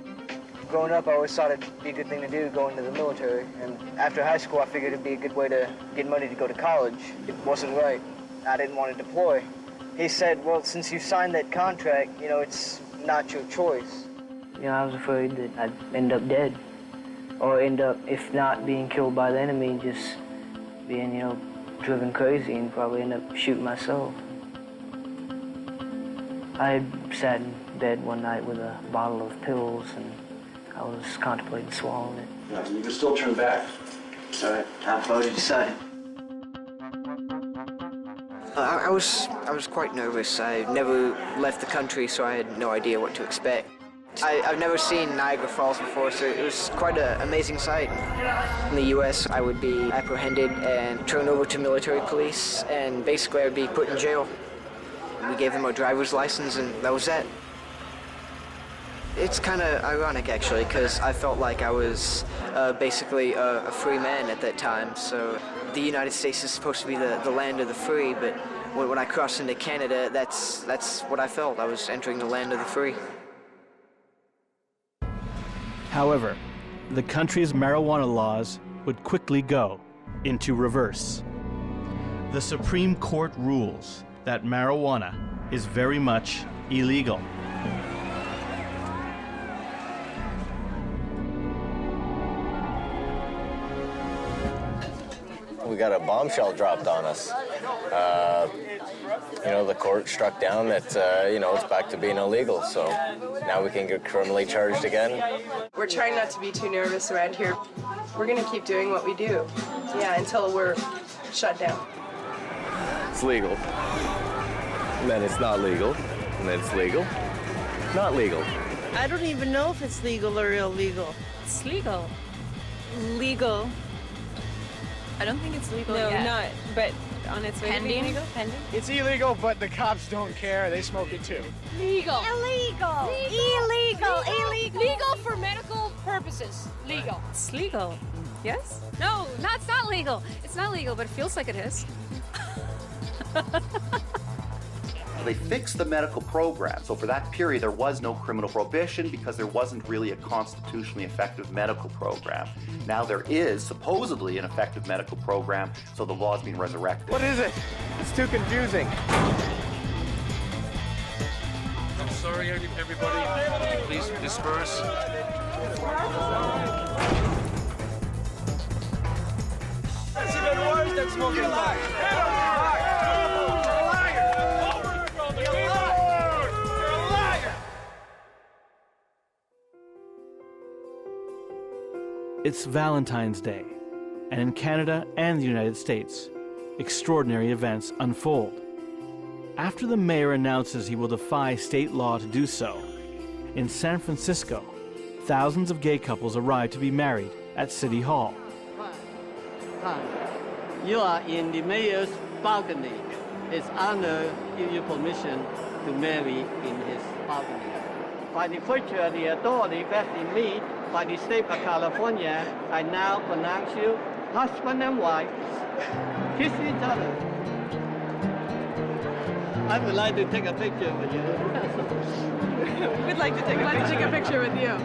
Growing up, I always thought it'd be a good thing to do, go into the military. And after high school, I figured it'd be a good way to get money to go to college. It wasn't right. I didn't want to deploy. He said, well, since you signed that contract, you know, it's not your choice. You know, I was afraid that I'd end up dead. Or end up, if not being killed by the enemy, just being, you know, driven crazy and probably end up shooting myself. I had sat in bed one night with a bottle of pills and I was contemplating swallowing it. Yeah, you can still turn back. All right, how about you decide? I was quite nervous. I never left the country, so I had no idea what to expect. I've never seen Niagara Falls before, so it was quite an amazing sight. In the U.S., I would be apprehended and turned over to military police, and basically I would be put in jail. We gave them a driver's license, and that was that. It's kind of ironic, actually, because I felt like I was basically a free man at that time. So the United States is supposed to be the land of the free, but when I crossed into Canada, that's what I felt. I was entering the land of the free. However, the country's marijuana laws would quickly go into reverse. The Supreme Court rules that marijuana is very much illegal. We got a bombshell dropped on us. You know, the court struck down that, you know, it's back to being illegal, so now we can get criminally charged again. We're trying not to be too nervous around here. We're going to keep doing what we do, yeah, until we're shut down. It's legal. and then it's not legal, and then it's legal. Not legal. I don't even know if it's legal or illegal. It's legal. Legal. I don't think it's legal No, yet. not, but on its way to being legal? Pending? It's illegal, but the cops don't care. They smoke it too. Legal. Illegal. Illegal. Illegal. Legal for medical purposes. Legal. It's legal. Yes? No, it's not legal. It's not legal, but it feels like it is. They fixed the medical program. So for that period, there was no criminal prohibition because there wasn't really a constitutionally effective medical program. Now there is supposedly an effective medical program, so the law's been resurrected. What is it? It's too confusing. I'm sorry, everybody. Please disperse. It's even worse than smoking pot. It's Valentine's Day, and in Canada and the United States, extraordinary events unfold. After the mayor announces he will defy state law to do so, in San Francisco, thousands of gay couples arrive to be married at City Hall. Hi. You are in the mayor's balcony. His honor give you permission to marry in his balcony. By the virtue of the authority vested in me by the state of California, I now pronounce you husband and wife. Kiss each other. I would like to take a picture with you. We'd like to take a picture with you.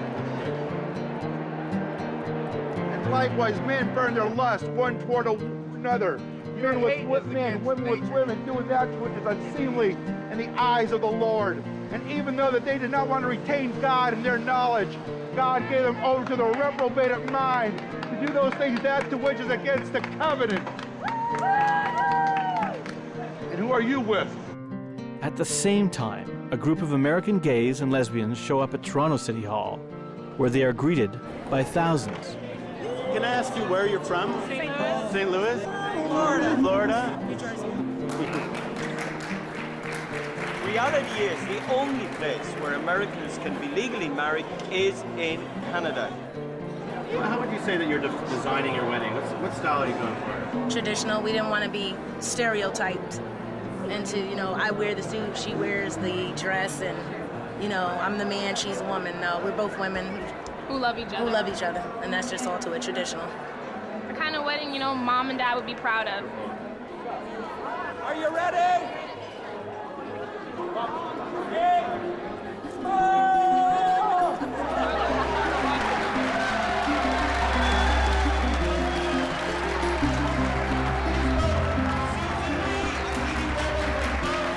And likewise, men burn their lust one toward another. Men with men, women with women, doing that which is unseemly in the eyes of the Lord. And even though that they did not want to retain God in their knowledge, God gave them over to the reprobated mind to do those things that to which is against the covenant. And who are you with? At the same time, a group of American gays and lesbians show up at Toronto City Hall, where they are greeted by thousands. Can I ask you where you're from? St. Louis. St. Louis? Florida. Florida? New Jersey. Reality is the only place where Americans can be legally married is in Canada. How would you say that you're designing your wedding? What style are you going for? Traditional. We didn't want to be stereotyped into, I wear the suit, she wears the dress, and, I'm the man, she's the woman. No, we're both women who love each other. And that's just all to it, traditional. The kind of wedding, mom and dad would be proud of. Are you ready?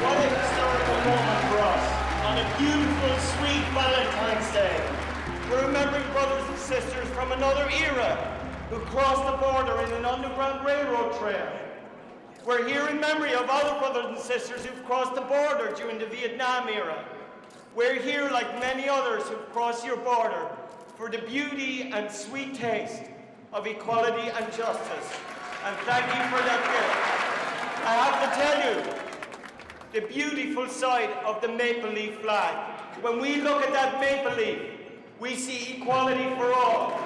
What a historical moment for us on a beautiful, sweet Valentine's Day. We're remembering brothers and sisters from another era who crossed the border in an underground railroad trail. We're here in memory of other brothers and sisters who've crossed the border during the Vietnam era. We're here, like many others who've crossed your border, for the beauty and sweet taste of equality and justice. And thank you for that gift. I have to tell you, the beautiful sight of the maple leaf flag. When we look at that maple leaf, we see equality for all.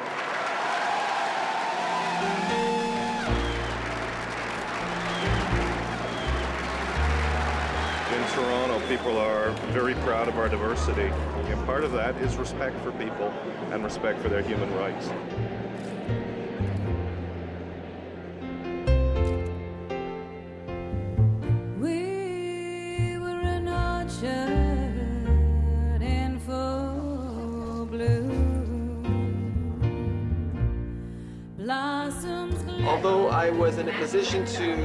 In Toronto, people are very proud of our diversity, and part of that is respect for people and respect for their human rights. We were an orchard in full bloom. Blossoms. Although I was in a position to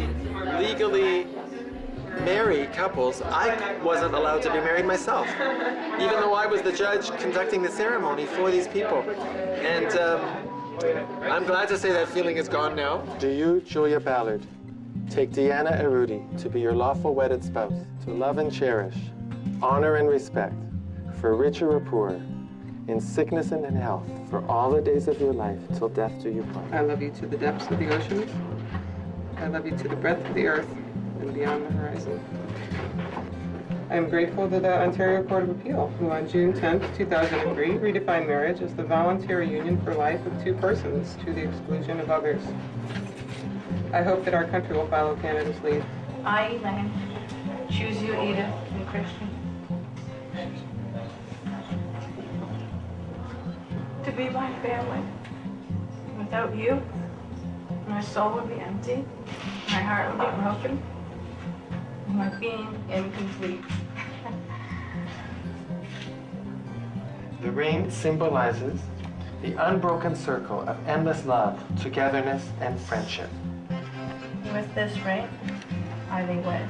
legally marry couples, I wasn't allowed to be married myself, even though I was the judge conducting the ceremony for these people. And I'm glad to say that feeling is gone now. Do you, Julia Ballard, take Deanna Arudi to be your lawful wedded spouse, to love and cherish, honor and respect, for richer or poorer, in sickness and in health, for all the days of your life, till death do you part? I love you to the depths of the ocean. I love you to the breadth of the earth and beyond the horizon. I am grateful to the Ontario Court of Appeal, who on June 10, 2003, redefined marriage as the voluntary union for life of two persons to the exclusion of others. I hope that our country will follow Canada's lead. I, Elaine, choose you, Edith and Christian, to be my family. Without you, my soul would be empty, my heart would be broken, and my being incomplete. The ring symbolizes the unbroken circle of endless love, togetherness, and friendship. With this ring, I thee wed.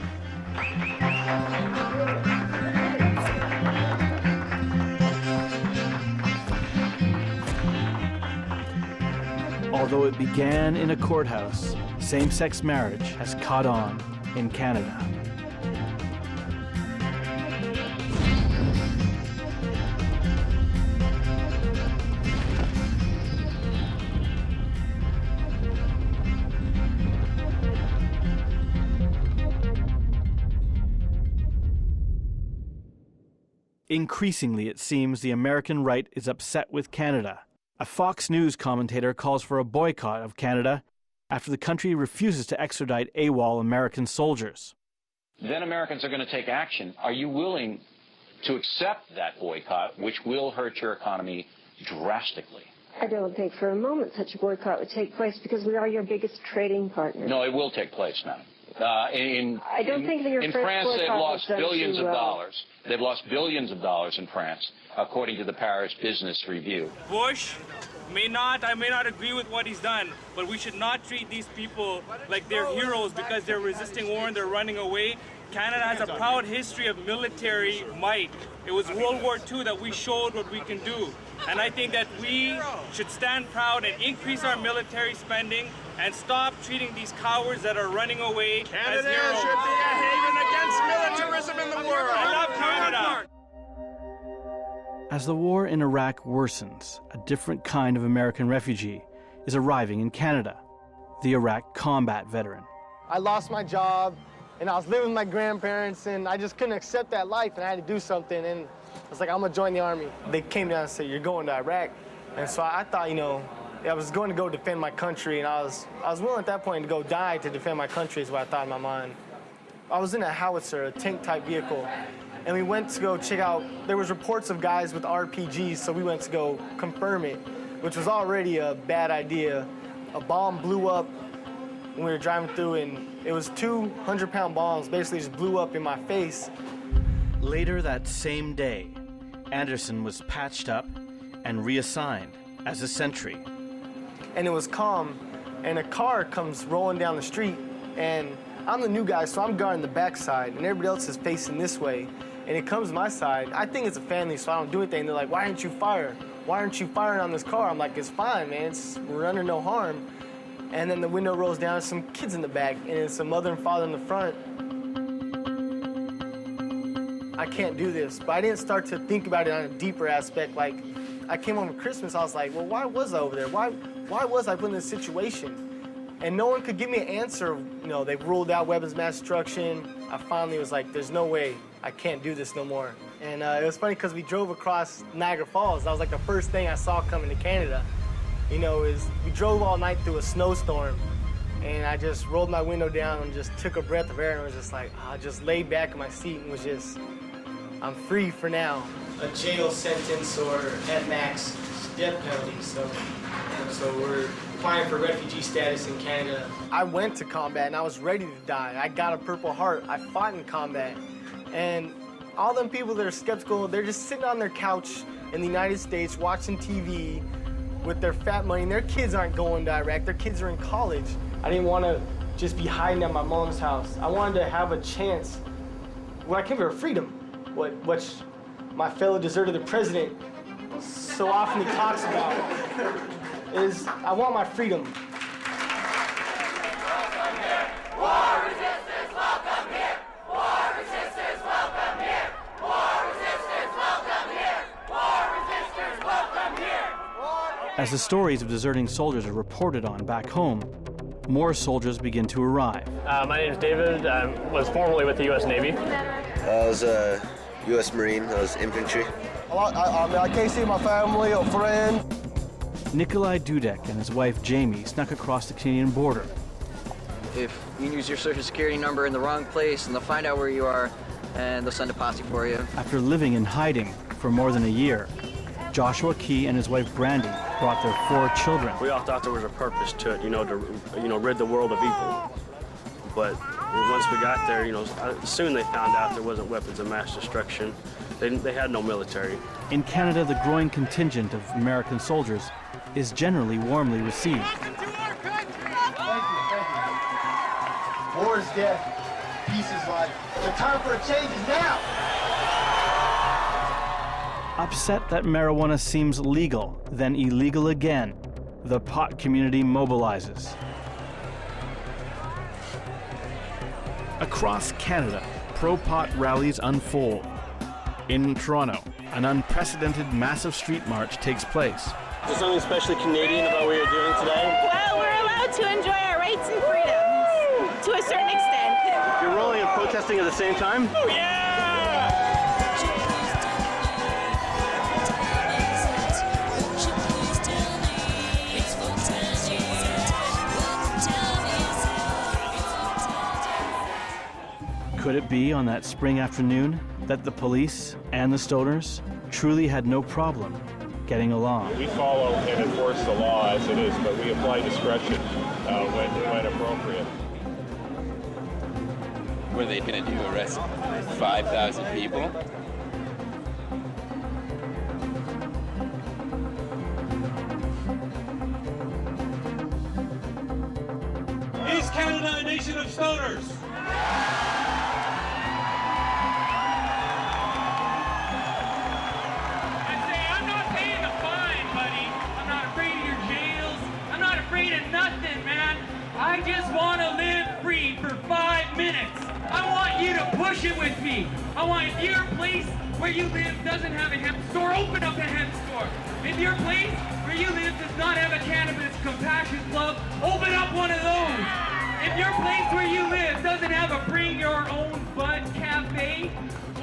Although it began in a courthouse, same-sex marriage has caught on in Canada. Increasingly, it seems the American right is upset with Canada. A Fox News commentator calls for a boycott of Canada after the country refuses to extradite AWOL American soldiers. Then Americans are going to take action. Are you willing to accept that boycott, which will hurt your economy drastically? I don't think for a moment such a boycott would take place because we are your biggest trading partner. No, it will take place now. I don't think that your in first France, they've boycott lost was done billions too of well. dollars. They've lost billions of dollars in France, according to the Paris Business Review. Bush I may not agree with what he's done, but we should not treat these people like they're heroes because they're resisting war and they're running away. Canada has a proud history of military might. It was World War II that we showed what we can do. And I think that we should stand proud and increase our military spending and stop treating these cowards that are running away as heroes. should be a haven against militarism in the world. I love Canada. As the war in Iraq worsens, a different kind of American refugee is arriving in Canada, the Iraq combat veteran. I lost my job, and I was living with my grandparents, and I just couldn't accept that life, and I had to do something, and I was like, I'm gonna join the Army. They came down and said, you're going to Iraq. And so I thought, I was going to go defend my country, and I was willing at that point to go die to defend my country is what I thought in my mind. I was in a howitzer, a tank-type vehicle, and we went to go check out, there was reports of guys with RPGs, so we went to go confirm it, which was already a bad idea. A bomb blew up when we were driving through, and it was 200-pound bombs, basically just blew up in my face. Later that same day, Anderson was patched up and reassigned as a sentry. And it was calm, and a car comes rolling down the street, and I'm the new guy, so I'm guarding the backside, and everybody else is facing this way. And it comes to my side. I think it's a family, so I don't do anything. They're like, why didn't you fire? Why aren't you firing on this car? I'm like, it's fine, man. We're under no harm. And then the window rolls down, some kids in the back, and it's a mother and father in the front. I can't do this, but I didn't start to think about it on a deeper aspect. Like, I came home for Christmas, I was like, well, why was I over there? Why was I put in this situation? And no one could give me an answer. They ruled out weapons mass destruction. I finally was like, there's no way. I can't do this no more. And it was funny because we drove across Niagara Falls. That was like the first thing I saw coming to Canada. We drove all night through a snowstorm. And I just rolled my window down and just took a breath of air and was just like, I just laid back in my seat and was just, I'm free for now. A jail sentence or at max death penalty. So we're applying for refugee status in Canada. I went to combat and I was ready to die. I got a Purple Heart. I fought in combat. And all them people that are skeptical, they're just sitting on their couch in the United States watching TV with their fat money, and their kids aren't going to Iraq. Their kids are in college. I didn't want to just be hiding at my mom's house. I wanted to have a chance where I came for freedom, which my fellow deserter, the president, so often he talks about, is I want my freedom. War resistance, welcome here. War resistance, welcome here. War resistance, welcome here. War resistance, welcome here. As the stories of deserting soldiers are reported on back home, more soldiers begin to arrive. My name is David. I was formerly with the U.S. Navy. I was a U.S. Marine. I was infantry. I can't see my family or friends. Nikolai Dudek and his wife Jamie snuck across the Canadian border. If you use your social security number in the wrong place, and they'll find out where you are, and they'll send a posse for you. After living in hiding for more than a year, Joshua Key and his wife Brandy brought their 4 children. We all thought there was a purpose to it, to rid the world of evil. But once we got there, soon they found out there wasn't weapons of mass destruction. They had no military. In Canada, the growing contingent of American soldiers is generally warmly received. War is death, peace is life. The time for a change is now. Upset that marijuana seems legal, then illegal again, the pot community mobilizes. Across Canada, pro-pot rallies unfold. In Toronto, an unprecedented massive street march takes place. Is there something especially Canadian about what you're doing today? Well, we're allowed to enjoy our rights and freedoms to a certain extent. You're rolling and protesting at the same time? Oh, yeah! Could it be on that spring afternoon that the police and the stoners truly had no problem getting along? We follow and enforce the law as it is, but we apply discretion when appropriate. What are they going to do, arrest 5,000 people? Is Canada a nation of stoners? I just want to live free for 5 minutes. I want you to push it with me. I want, if your place where you live doesn't have a hemp store, open up a hemp store. If your place where you live does not have a cannabis compassion club, open up one of those. If your place where you live doesn't have a bring your own bud cafe,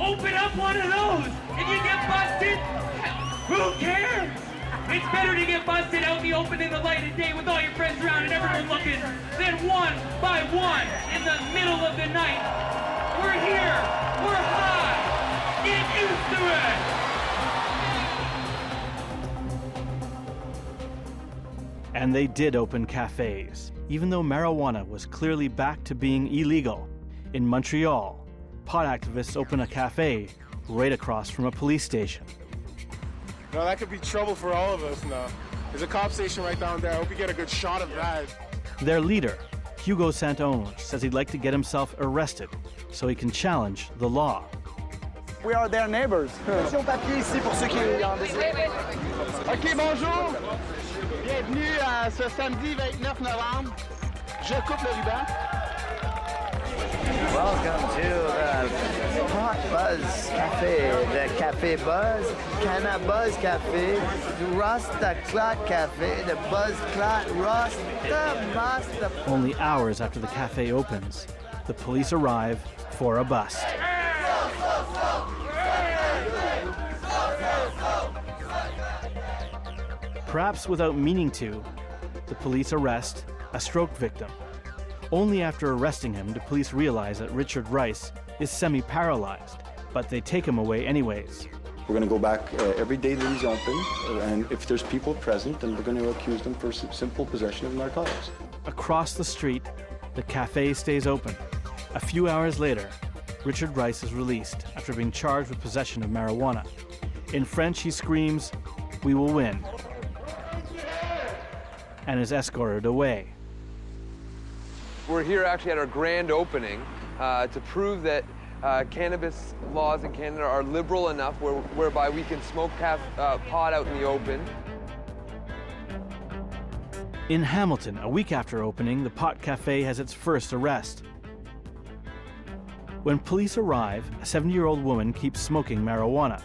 open up one of those. If you get busted, who cares? It's better to get busted out in the open in the light of day with all your friends around and everyone looking than one by one in the middle of the night. We're here. We're high. Get used to it. And they did open cafes, even though marijuana was clearly back to being illegal. In Montreal, pot activists opened a cafe right across from a police station. No, that could be trouble for all of us now. There's a cop station right down there. I hope you get a good shot of that. Their leader, Hugo Saint-Onge, says he'd like to get himself arrested so he can challenge the law. We are their neighbors. Papier ici pour ceux qui en désirent. OK, bonjour. Bienvenue à ce samedi 29 novembre. Je coupe le ruban. Welcome to the Pot Buzz Cafe, the Cafe Buzz, Canna Buzz Cafe, the Rasta Clot Cafe, the Buzz Clot Rasta Master. Only hours after the cafe opens, the police arrive for a bust. Perhaps without meaning to, the police arrest a stroke victim. Only after arresting him do police realize that Richard Rice is semi-paralyzed, but they take him away anyways. We're going to go back every day that he's open, and if there's people present, then we're going to accuse them for simple possession of narcotics. Across the street, the cafe stays open. A few hours later, Richard Rice is released after being charged with possession of marijuana. In French, he screams, "We will win," and is escorted away. We're here actually at our grand opening to prove that cannabis laws in Canada are liberal enough whereby we can smoke pot out in the open. In Hamilton, a week after opening, the Pot Cafe has its first arrest. When police arrive, a 70-year-old woman keeps smoking marijuana.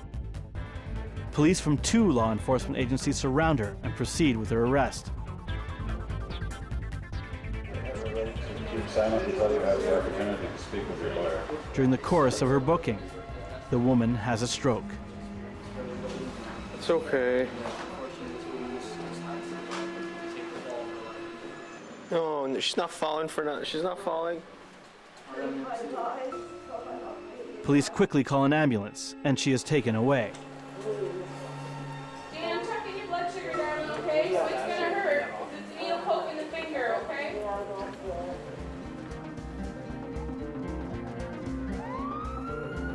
Police from 2 law enforcement agencies surround her and proceed with her arrest. Keep silent until you have the opportunity to speak with your lawyer. During the course of her booking, the woman has a stroke. It's okay. No, she's not falling for nothing. She's not falling. Police quickly call an ambulance, and she is taken away. Dan, I'm checking your blood sugar down, okay? So it's gonna hurt. It's a needle poke in the finger, okay?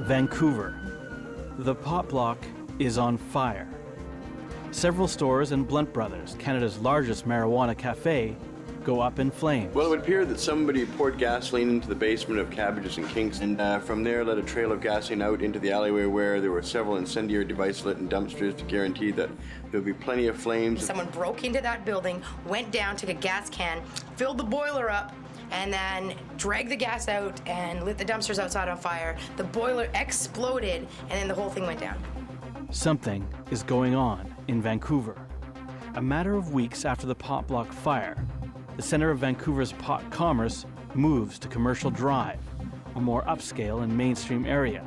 Vancouver. The pot block is on fire. Several stores and Blunt Brothers, Canada's largest marijuana cafe, go up in flames. Well, it would appear that somebody poured gasoline into the basement of Cabbages and Kingston, and from there led a trail of gasoline out into the alleyway where there were several incendiary devices lit in dumpsters to guarantee that there would be plenty of flames. Someone broke into that building, went down, took a gas can, filled the boiler up, and then dragged the gas out and lit the dumpsters outside on fire. The boiler exploded, and then the whole thing went down. Something is going on in Vancouver. A matter of weeks after the pot block fire, the center of Vancouver's pot commerce moves to Commercial Drive, a more upscale and mainstream area,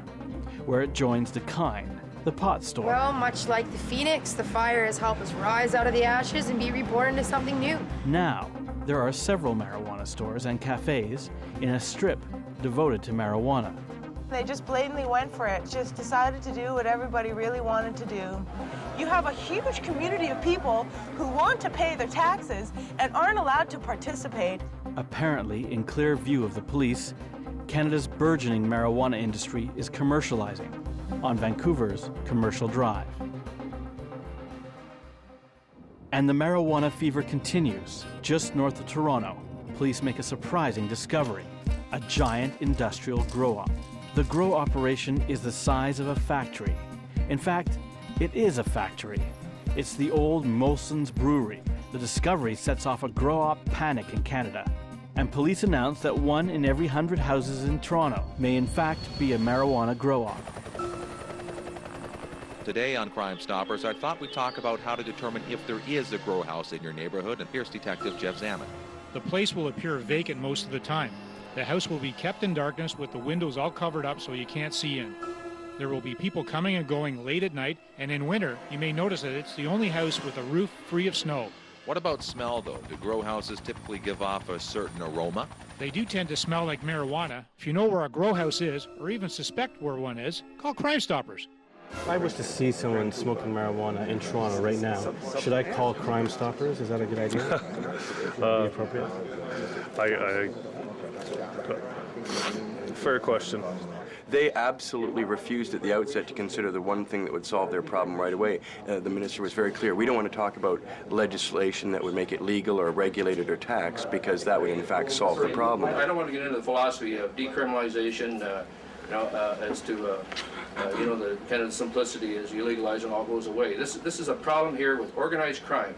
where it joins the Kind, the pot store. Well, much like the Phoenix, the fire has helped us rise out of the ashes and be reborn into something new. Now, there are several marijuana stores and cafes in a strip devoted to marijuana. They just blatantly went for it, just decided to do what everybody really wanted to do. You have a huge community of people who want to pay their taxes and aren't allowed to participate. Apparently, in clear view of the police, Canada's burgeoning marijuana industry is commercializing on Vancouver's Commercial Drive. And the marijuana fever continues. Just north of Toronto, police make a surprising discovery: a giant industrial grow-op. The grow operation is the size of a factory. In fact, it is a factory. It's the old Molson's Brewery. The discovery sets off a grow-op panic in Canada, and police announce that 1 in every 100 houses in Toronto may in fact be a marijuana grow-op. Today on Crime Stoppers, I thought we'd talk about how to determine if there is a grow house in your neighborhood, and here's Detective Jeff Zaman. The place will appear vacant most of the time. The house will be kept in darkness with the windows all covered up so you can't see in. There will be people coming and going late at night, and in winter, you may notice that it's the only house with a roof free of snow. What about smell, though? Do grow houses typically give off a certain aroma? They do tend to smell like marijuana. If you know where a grow house is, or even suspect where one is, call Crime Stoppers. If I was to see someone smoking marijuana in Toronto right now, should I call Crime Stoppers? Is that a good idea? Would it be appropriate? Fair question. They absolutely refused at the outset to consider the one thing that would solve their problem right away. The minister was very clear. We don't want to talk about legislation that would make it legal or regulated or taxed, because that would in fact solve the problem. I don't want to get into the philosophy of decriminalization, as to the kind of simplicity is you legalize and all goes away. This is a problem here with organized crime.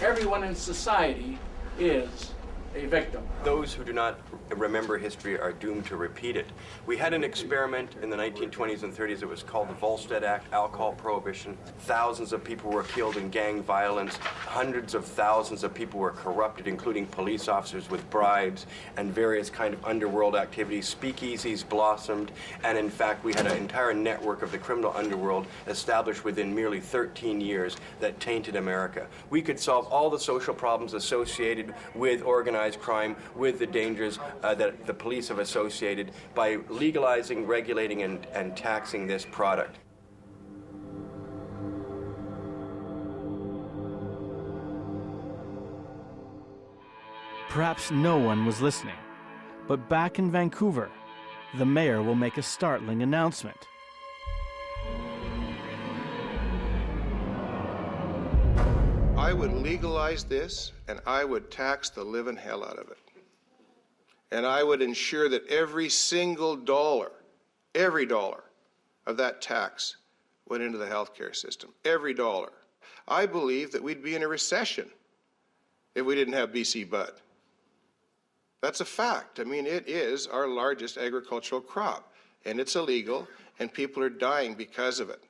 Everyone in society is a victim. Those who do not remember history are doomed to repeat it. We had an experiment in the 1920s and 30s. It was called the Volstead Act, alcohol prohibition. Thousands of people were killed in gang violence. Hundreds of thousands of people were corrupted, including police officers with bribes and various kind of underworld activities. Speakeasies blossomed, and in fact we had an entire network of the criminal underworld established within merely 13 years that tainted America. We could solve all the social problems associated with organized crime, with the dangers that the police have associated by legalizing, regulating, and taxing this product. Perhaps no one was listening, but back in Vancouver, the mayor will make a startling announcement. I would legalize this, and I would tax the living hell out of it. And I would ensure that every single dollar, every dollar of that tax went into the healthcare system. Every dollar. I believe that we'd be in a recession if we didn't have BC Bud. That's a fact. I mean, it is our largest agricultural crop, and it's illegal, and people are dying because of it.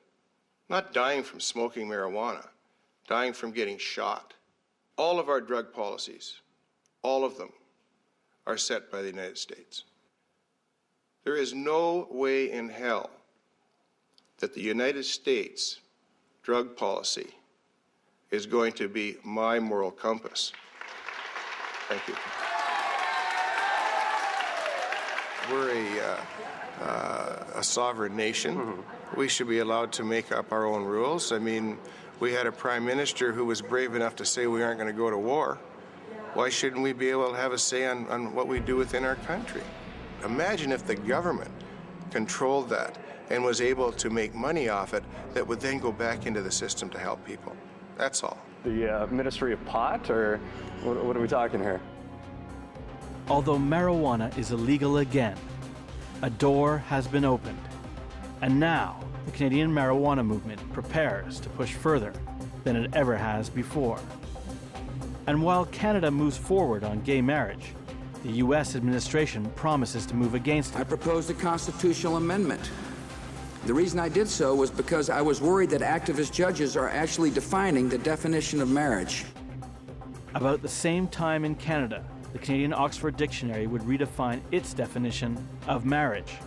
Not dying from smoking marijuana, dying from getting shot. All of our drug policies, all of them, are set by the United States. There is no way in hell that the United States drug policy is going to be my moral compass. Thank you. We're a sovereign nation. We should be allowed to make up our own rules. I mean, we had a prime minister who was brave enough to say we aren't going to go to war. Why shouldn't we be able to have a say on what we do within our country? Imagine if the government controlled that and was able to make money off it that would then go back into the system to help people. That's all. The Ministry of Pot, or what are we talking here? Although marijuana is illegal again, a door has been opened. And now, the Canadian marijuana movement prepares to push further than it ever has before. And while Canada moves forward on gay marriage, the U.S. administration promises to move against it. I proposed a constitutional amendment. The reason I did so was because I was worried that activist judges are actually defining the definition of marriage. About the same time in Canada, the Canadian Oxford Dictionary would redefine its definition of marriage.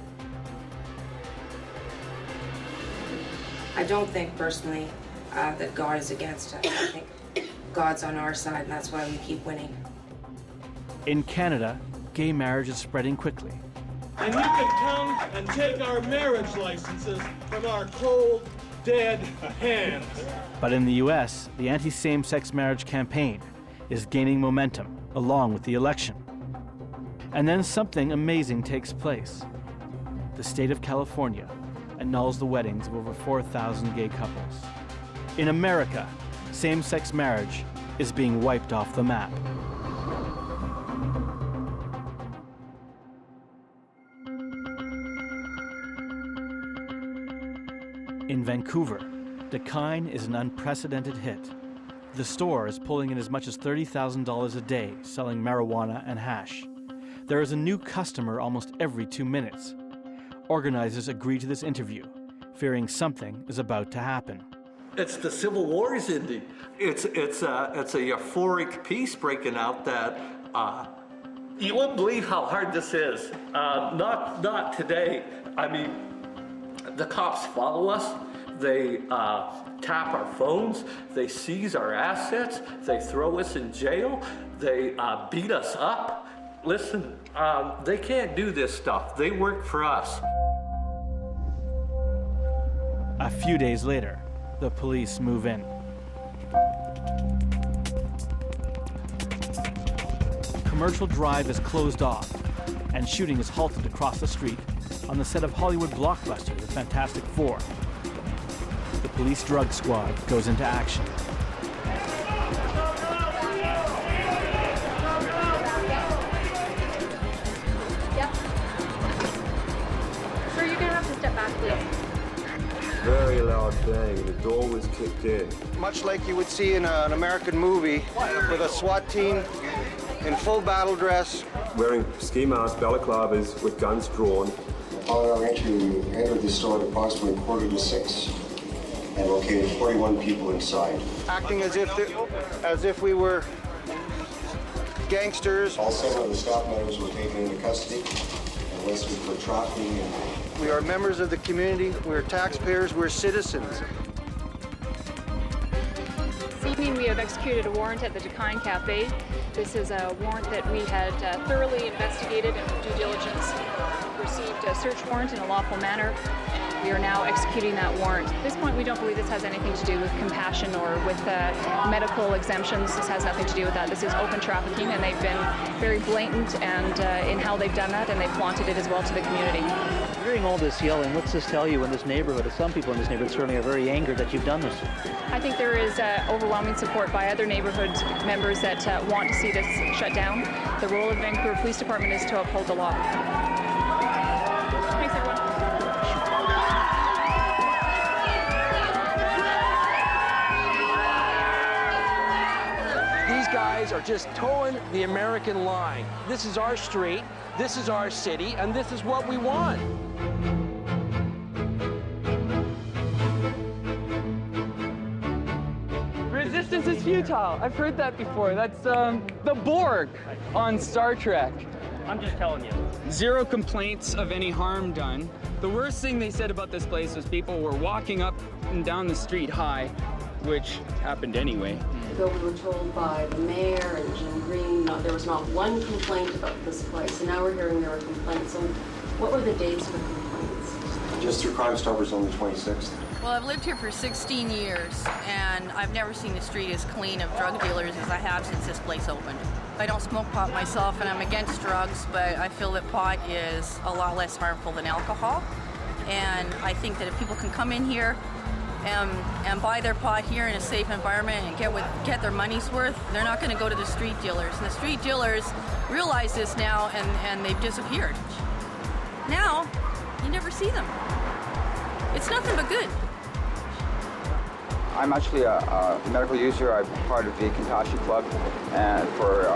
I don't think personally that God is against us. I think God's on our side, and that's why we keep winning. In Canada, gay marriage is spreading quickly. And you can come and take our marriage licenses from our cold, dead hands. But in the U.S., the anti-same-sex marriage campaign is gaining momentum along with the election. And then something amazing takes place. The state of California annuls the weddings of over 4,000 gay couples. In America, same-sex marriage is being wiped off the map. In Vancouver, Dakine is an unprecedented hit. The store is pulling in as much as $30,000 a day selling marijuana and hash. There is a new customer almost every 2 minutes. Organizers agree to this interview, fearing something is about to happen. It's the Civil War is ending. It's a euphoric peace breaking out that you wouldn't believe how hard this is. Not today. I mean, the cops follow us. They tap our phones. They seize our assets. They throw us in jail. They beat us up. Listen, they can't do this stuff. They work for us. A few days later, the police move in. Commercial Drive is closed off, and shooting is halted across the street on the set of Hollywood blockbuster The Fantastic Four. The police drug squad goes into action. Yep. Sir, you're gonna have to step back, please. Very loud bang. The door was kicked in. Much like you would see in an American movie with a SWAT team in full battle dress. Wearing ski masks, balaclavas with guns drawn. Upon our entry, we entered the store at approximately 5:45 and located 41 people inside. Acting as if we were gangsters. All 7 of the staff members were taken into custody and listed for trafficking. We are members of the community. We're taxpayers. We're citizens. This evening we have executed a warrant at the Dakine Cafe. This is a warrant that we had thoroughly investigated and due diligence. Received a search warrant in a lawful manner. We are now executing that warrant. At this point, we don't believe this has anything to do with compassion or with medical exemptions. This has nothing to do with that. This is open trafficking, and they've been very blatant and in how they've done that, and they've flaunted it as well to the community. Hearing all this yelling, what's this tell you in this neighborhood? Some people in this neighborhood certainly are very angered that you've done this. I think there is overwhelming support by other neighborhood members that want to see this shut down. The role of the Vancouver Police Department is to uphold the law. Thanks, everyone. These guys are just towing the American line. This is our street, this is our city, and this is what we want. Resistance is futile. I've heard that before. That's the Borg on Star Trek. I'm just telling you. 0 complaints of any harm done. The worst thing they said about this place was people were walking up and down the street high, which happened anyway. Ago, we were told by the mayor and Jim Green there was not one complaint about this place, and now we're hearing there were complaints. So what were the dates for complaints? Just through Crime Stoppers on the 26th. Well, I've lived here for 16 years, and I've never seen the street as clean of drug dealers as I have since this place opened. I don't smoke pot myself, and I'm against drugs, but I feel that pot is a lot less harmful than alcohol. And I think that if people can come in here and buy their pot here in a safe environment and get their money's worth, they're not going to go to the street dealers. And the street dealers realize this now, and they've disappeared. Now, you never see them. It's nothing but good. I'm actually a medical user. I'm part of the Kintashi Club and for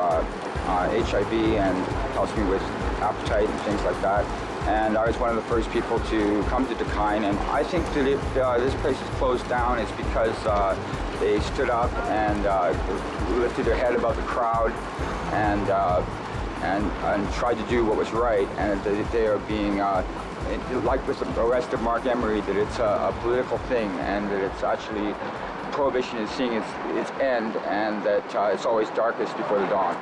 HIV, and helps me with appetite and things like that. And I was one of the first people to come to Dakine, and I think that if this place is closed down, it's because they stood up and lifted their head above the crowd and tried to do what was right, and that they are being, like with the arrest of Mark Emery, that it's a political thing, and that it's actually, Prohibition is seeing its end, and that it's always darkest before the dawn.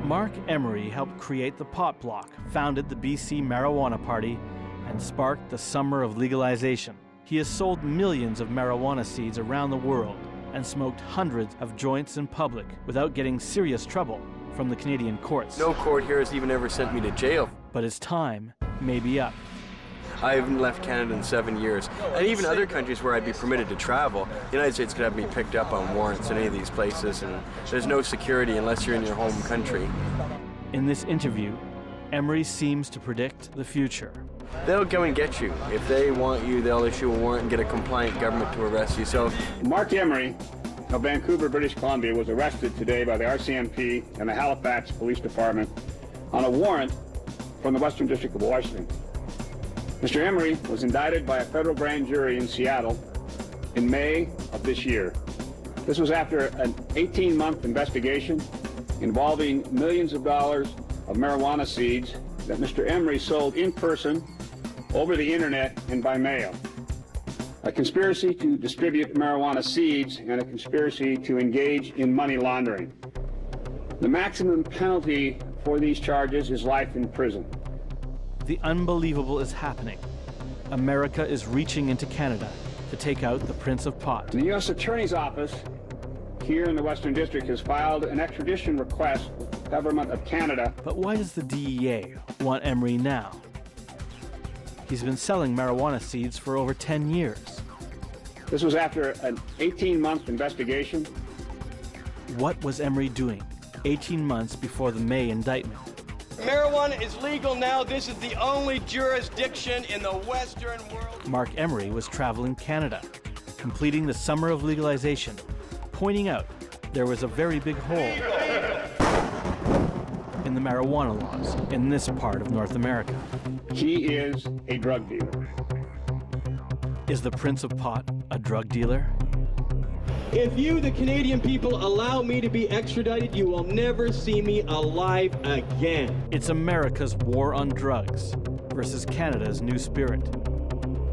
Mark Emery helped create the Pot Block, founded the BC Marijuana Party, and sparked the summer of legalization. He has sold millions of marijuana seeds around the world and smoked hundreds of joints in public without getting serious trouble from the Canadian courts. No court here has even ever sent me to jail. But his time may be up. I haven't left Canada in 7 years. And even other countries where I'd be permitted to travel, the United States could have me picked up on warrants in any of these places, and there's no security unless you're in your home country. In this interview, Emery seems to predict the future. They'll go and get you. If they want you, they'll issue a warrant and get a compliant government to arrest you. So Mark Emery of Vancouver, British Columbia, was arrested today by the RCMP and the Halifax Police Department on a warrant from the Western District of Washington. Mr. Emery was indicted by a federal grand jury in Seattle in May of this year. This was after an 18-month investigation involving millions of dollars of marijuana seeds that Mr. Emery sold in person, over the internet, and by mail. A conspiracy to distribute marijuana seeds and a conspiracy to engage in money laundering. The maximum penalty for these charges is life in prison. The unbelievable is happening. America is reaching into Canada to take out the Prince of Pot. The U.S. Attorney's Office here in the Western District has filed an extradition request with the Government of Canada. But why does the DEA want Emery now? He's been selling marijuana seeds for over 10 years. This was after an 18-month investigation. What was Emery doing 18 months before the May indictment? Marijuana is legal now. This is the only jurisdiction in the Western world. Mark Emery was traveling Canada, completing the summer of legalization, pointing out there was a very big hole in the marijuana laws in this part of North America. He is a drug dealer. Is the Prince of Pot a drug dealer? If you, the Canadian people, allow me to be extradited, you will never see me alive again. It's America's war on drugs versus Canada's new spirit.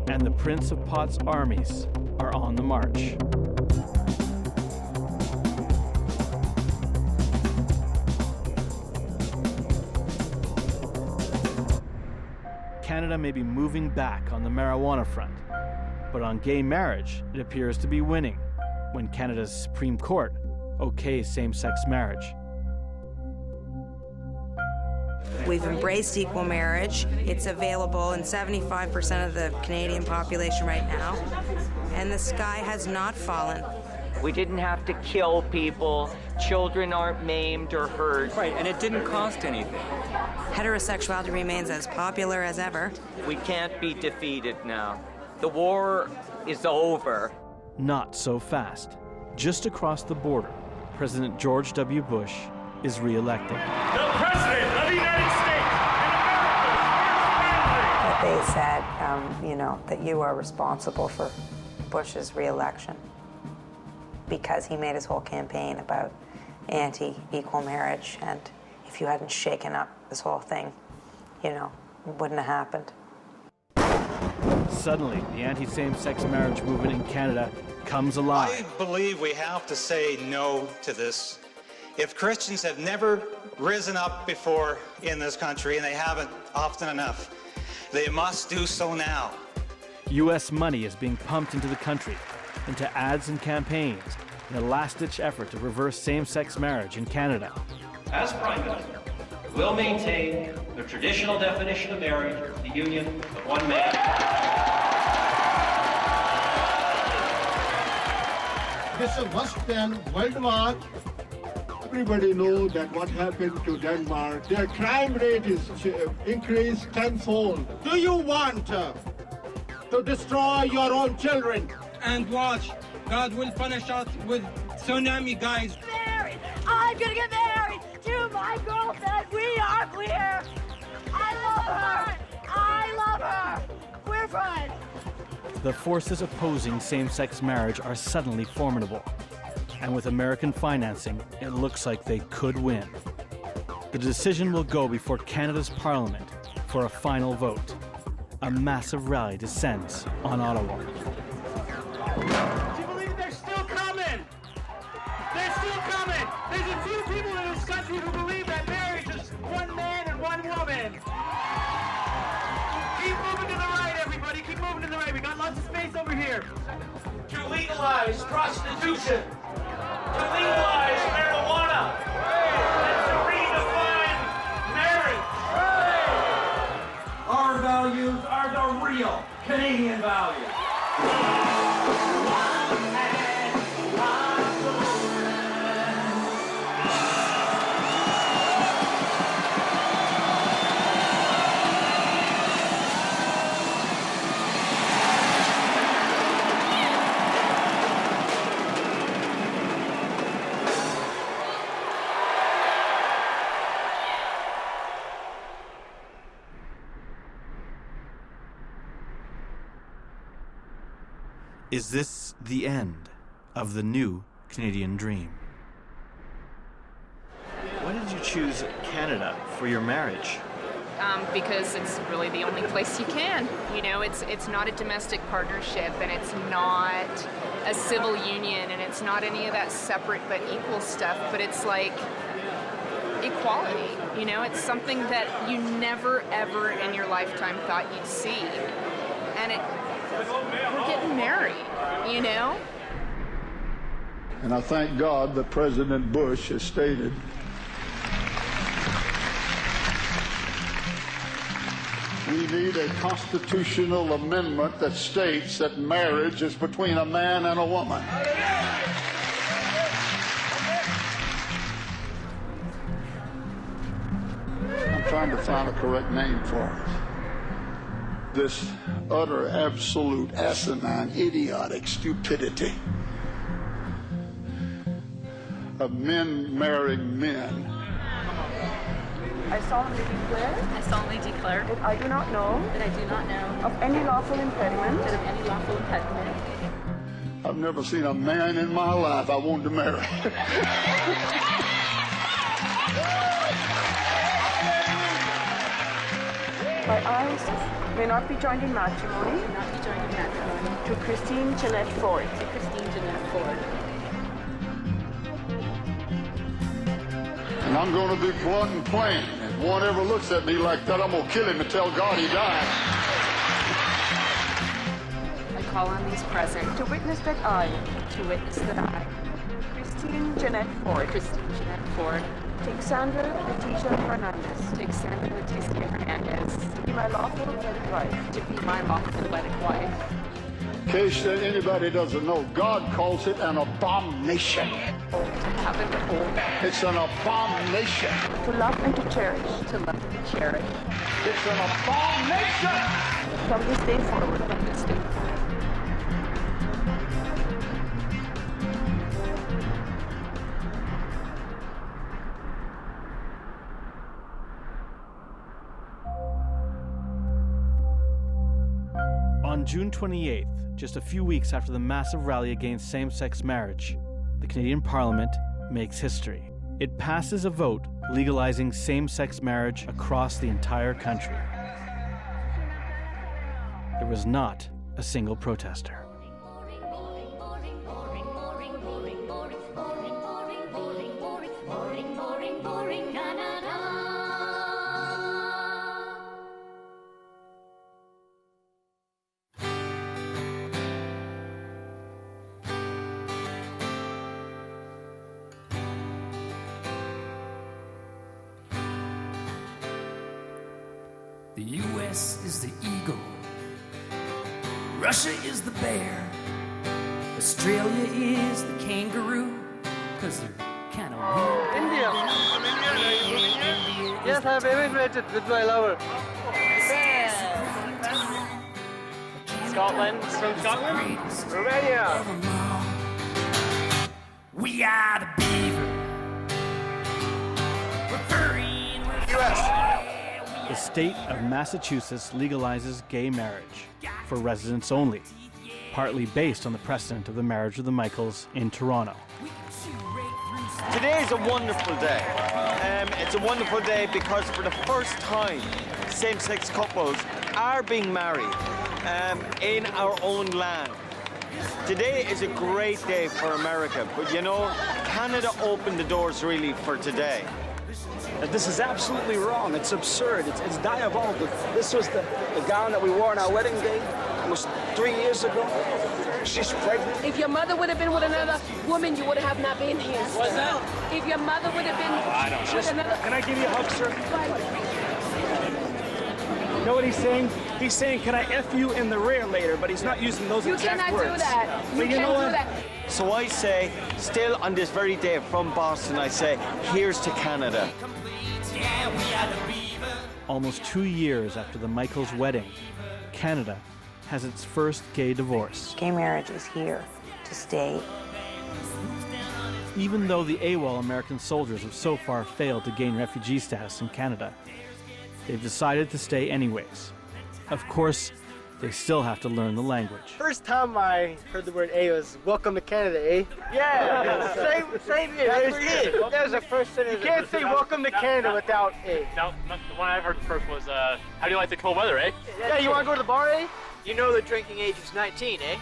And the Prince of Pot's armies are on the march. Canada may be moving back on the marijuana front, but on gay marriage, it appears to be winning when Canada's Supreme Court okays same-sex marriage. We've embraced equal marriage. It's available in 75% of the Canadian population right now, and the sky has not fallen. We didn't have to kill people. Children aren't maimed or hurt. Right, and it didn't cost anything. Heterosexuality remains as popular as ever. We can't be defeated now. The war is over. Not so fast. Just across the border, President George W. Bush is re-elected. The President of the United States and America's They said, that you are responsible for Bush's re-election because he made his whole campaign about, anti-equal marriage, and if you hadn't shaken up this whole thing, you know, it wouldn't have happened. Suddenly, the anti-same-sex marriage movement in Canada comes alive. I believe we have to say no to this. If Christians have never risen up before in this country, and they haven't often enough, they must do so now. U.S. money is being pumped into the country, into ads and campaigns, in a last-ditch effort to reverse same-sex marriage in Canada. As Prime Minister, I will maintain the traditional definition of marriage, the union of one man. This is worse than World War. Everybody knows that what happened to Denmark. Their crime rate is increased tenfold. Do you want to destroy your own children? And watch, God will punish us with tsunami, guys. Married. I'm gonna get married to my girlfriend. We are queer. I love her. I love her. We're friends. The forces opposing same-sex marriage are suddenly formidable. And with American financing, it looks like they could win. The decision will go before Canada's Parliament for a final vote. A massive rally descends on Ottawa. Do you believe they're still coming? They're still coming. There's a few people in this country who believe that marriage is one man and one woman. Keep moving to the right, everybody. Keep moving to the right. We got lots of space over here. To legalize prostitution. To legalize marijuana. And to redefine marriage. Our values are the real Canadian values. Is this the end of the new Canadian dream? Why did you choose Canada for your marriage? Because it's really the only place you can. You know, it's not a domestic partnership, and it's not a civil union, and it's not any of that separate but equal stuff, but it's like equality. You know, it's something that you never ever in your lifetime thought you'd see. And we're getting married, you know? And I thank God that President Bush has stated we need a constitutional amendment that states that marriage is between a man and a woman. I'm trying to find a correct name for it. This utter, absolute, asinine, idiotic stupidity of men marrying men. I solemnly declare that I do not know of any lawful impediment I've never seen a man in my life I wanted to marry. My eyes may not be joined in matrimony to Christine Jeanette Ford. And I'm going to be blunt and plain. If one ever looks at me like that, I'm going to kill him and tell God he died. I call on these present to witness that I, Christine Jeanette Ford, take Sandra Leticia Hernandez, to be my lawful wedded wife. In case anybody doesn't know, God calls it an abomination. It's an abomination. To love and to cherish. It's an abomination. From this day forward. On June 28th, just a few weeks after the massive rally against same-sex marriage, the Canadian Parliament makes history. it passes a vote legalizing same-sex marriage across the entire country. There was not a single protester. The U.S. is the eagle, Russia is the bear, Australia is the kangaroo, because they're kind of weird. India. Yes, I've immigrated with my lover. Scotland. From Scotland? Romania. We are the beaver. We're furry and we're U.S. The state of Massachusetts legalizes gay marriage for residents only, partly based on the precedent of the marriage of the Michaels in Toronto. Today is a wonderful day. It's a wonderful day because for the first time, same-sex couples are being married in our own land. Today is a great day for America, but you know, Canada opened the doors really for today. This is absolutely wrong. It's absurd. It's diabolical. This was the gown that we wore on our wedding day almost 3 years ago. She's pregnant. If your mother would have been with another woman, you would have not been here. What's that? If your mother would have been with another... Can I give you a hug, sir? You know what he's saying? He's saying, can I F you in the rear later, but he's not using those exact words. You cannot do that. But you know what? So I say, still on this very day from Boston, I say, here's to Canada. Almost 2 years after the Michaels' wedding, Canada has its first gay divorce. Gay marriage is here to stay. Even though the AWOL American soldiers have so far failed to gain refugee status in Canada, they've decided to stay anyways. Of course, they still have to learn the language. First time I heard the word A was welcome to Canada, eh? Yeah, same here. That was the first sentence. You can't say welcome to Canada without A. No, the one I heard first was, how do you like the cold weather, eh? Yeah, you want to go to the bar, eh? You know the drinking age is 19, eh?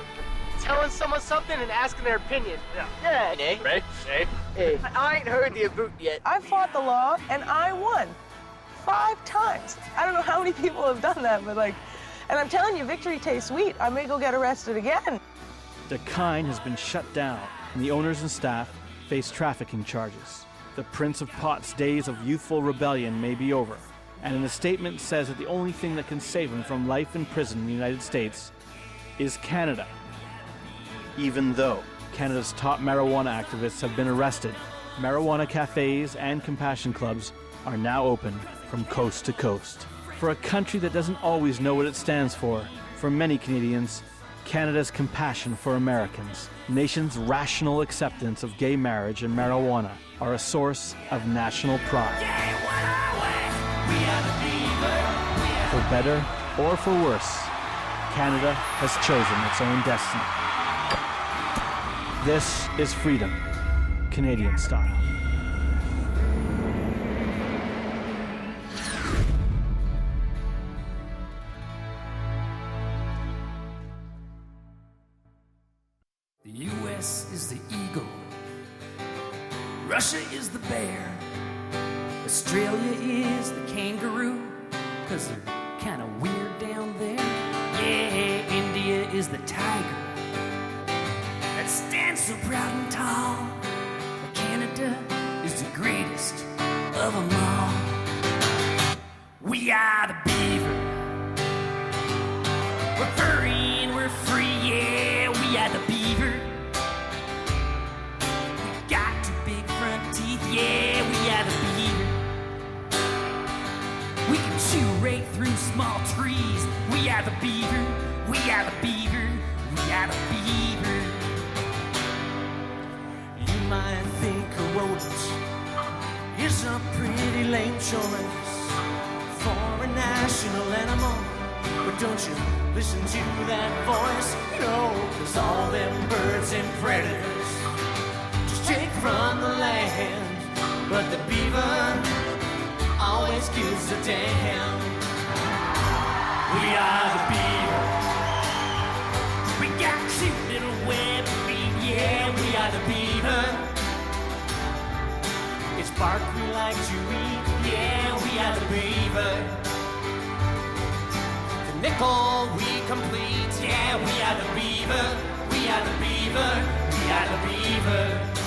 Telling someone something and asking their opinion. Yeah. Eh? Right? Eh? Hey. I ain't heard the about yet. I fought the law and I won 5 times. I don't know how many people have done that, but like, and I'm telling you, victory tastes sweet. I may go get arrested again. Dakine has been shut down, and the owners and staff face trafficking charges. The Prince of Pot's days of youthful rebellion may be over, and in a statement says that the only thing that can save him from life in prison in the United States is Canada. Even though Canada's top marijuana activists have been arrested, marijuana cafes and compassion clubs are now open from coast to coast. For a country that doesn't always know what it stands for many Canadians, Canada's compassion for Americans, nation's rational acceptance of gay marriage and marijuana are a source of national pride. For better or for worse, Canada has chosen its own destiny. This is freedom, Canadian style. The U.S. is the eagle, Russia is the bear, Australia is the kangaroo, because they're kind of weird down there. Yeah, India is the tiger that stands so proud and tall. But Canada is the greatest of them all. We are the beaver. We're furry and we're free, yeah, we are the beaver. We got 2 big front teeth, yeah, we are the beaver. We can chew right through small trees. We are the beaver, we are the beaver, we are the beaver. You might think a rodent is a pretty lame choice for a national animal, but don't you listen to that voice, no, 'cause all them birds and predators just take from the land. But but the beaver always gives a damn. We are the beaver. We got cute little web feet, yeah, we are the beaver. It's bark we like to eat, yeah, we are the beaver. The nickel we complete, yeah, we are the beaver. We are the beaver, we are the beaver.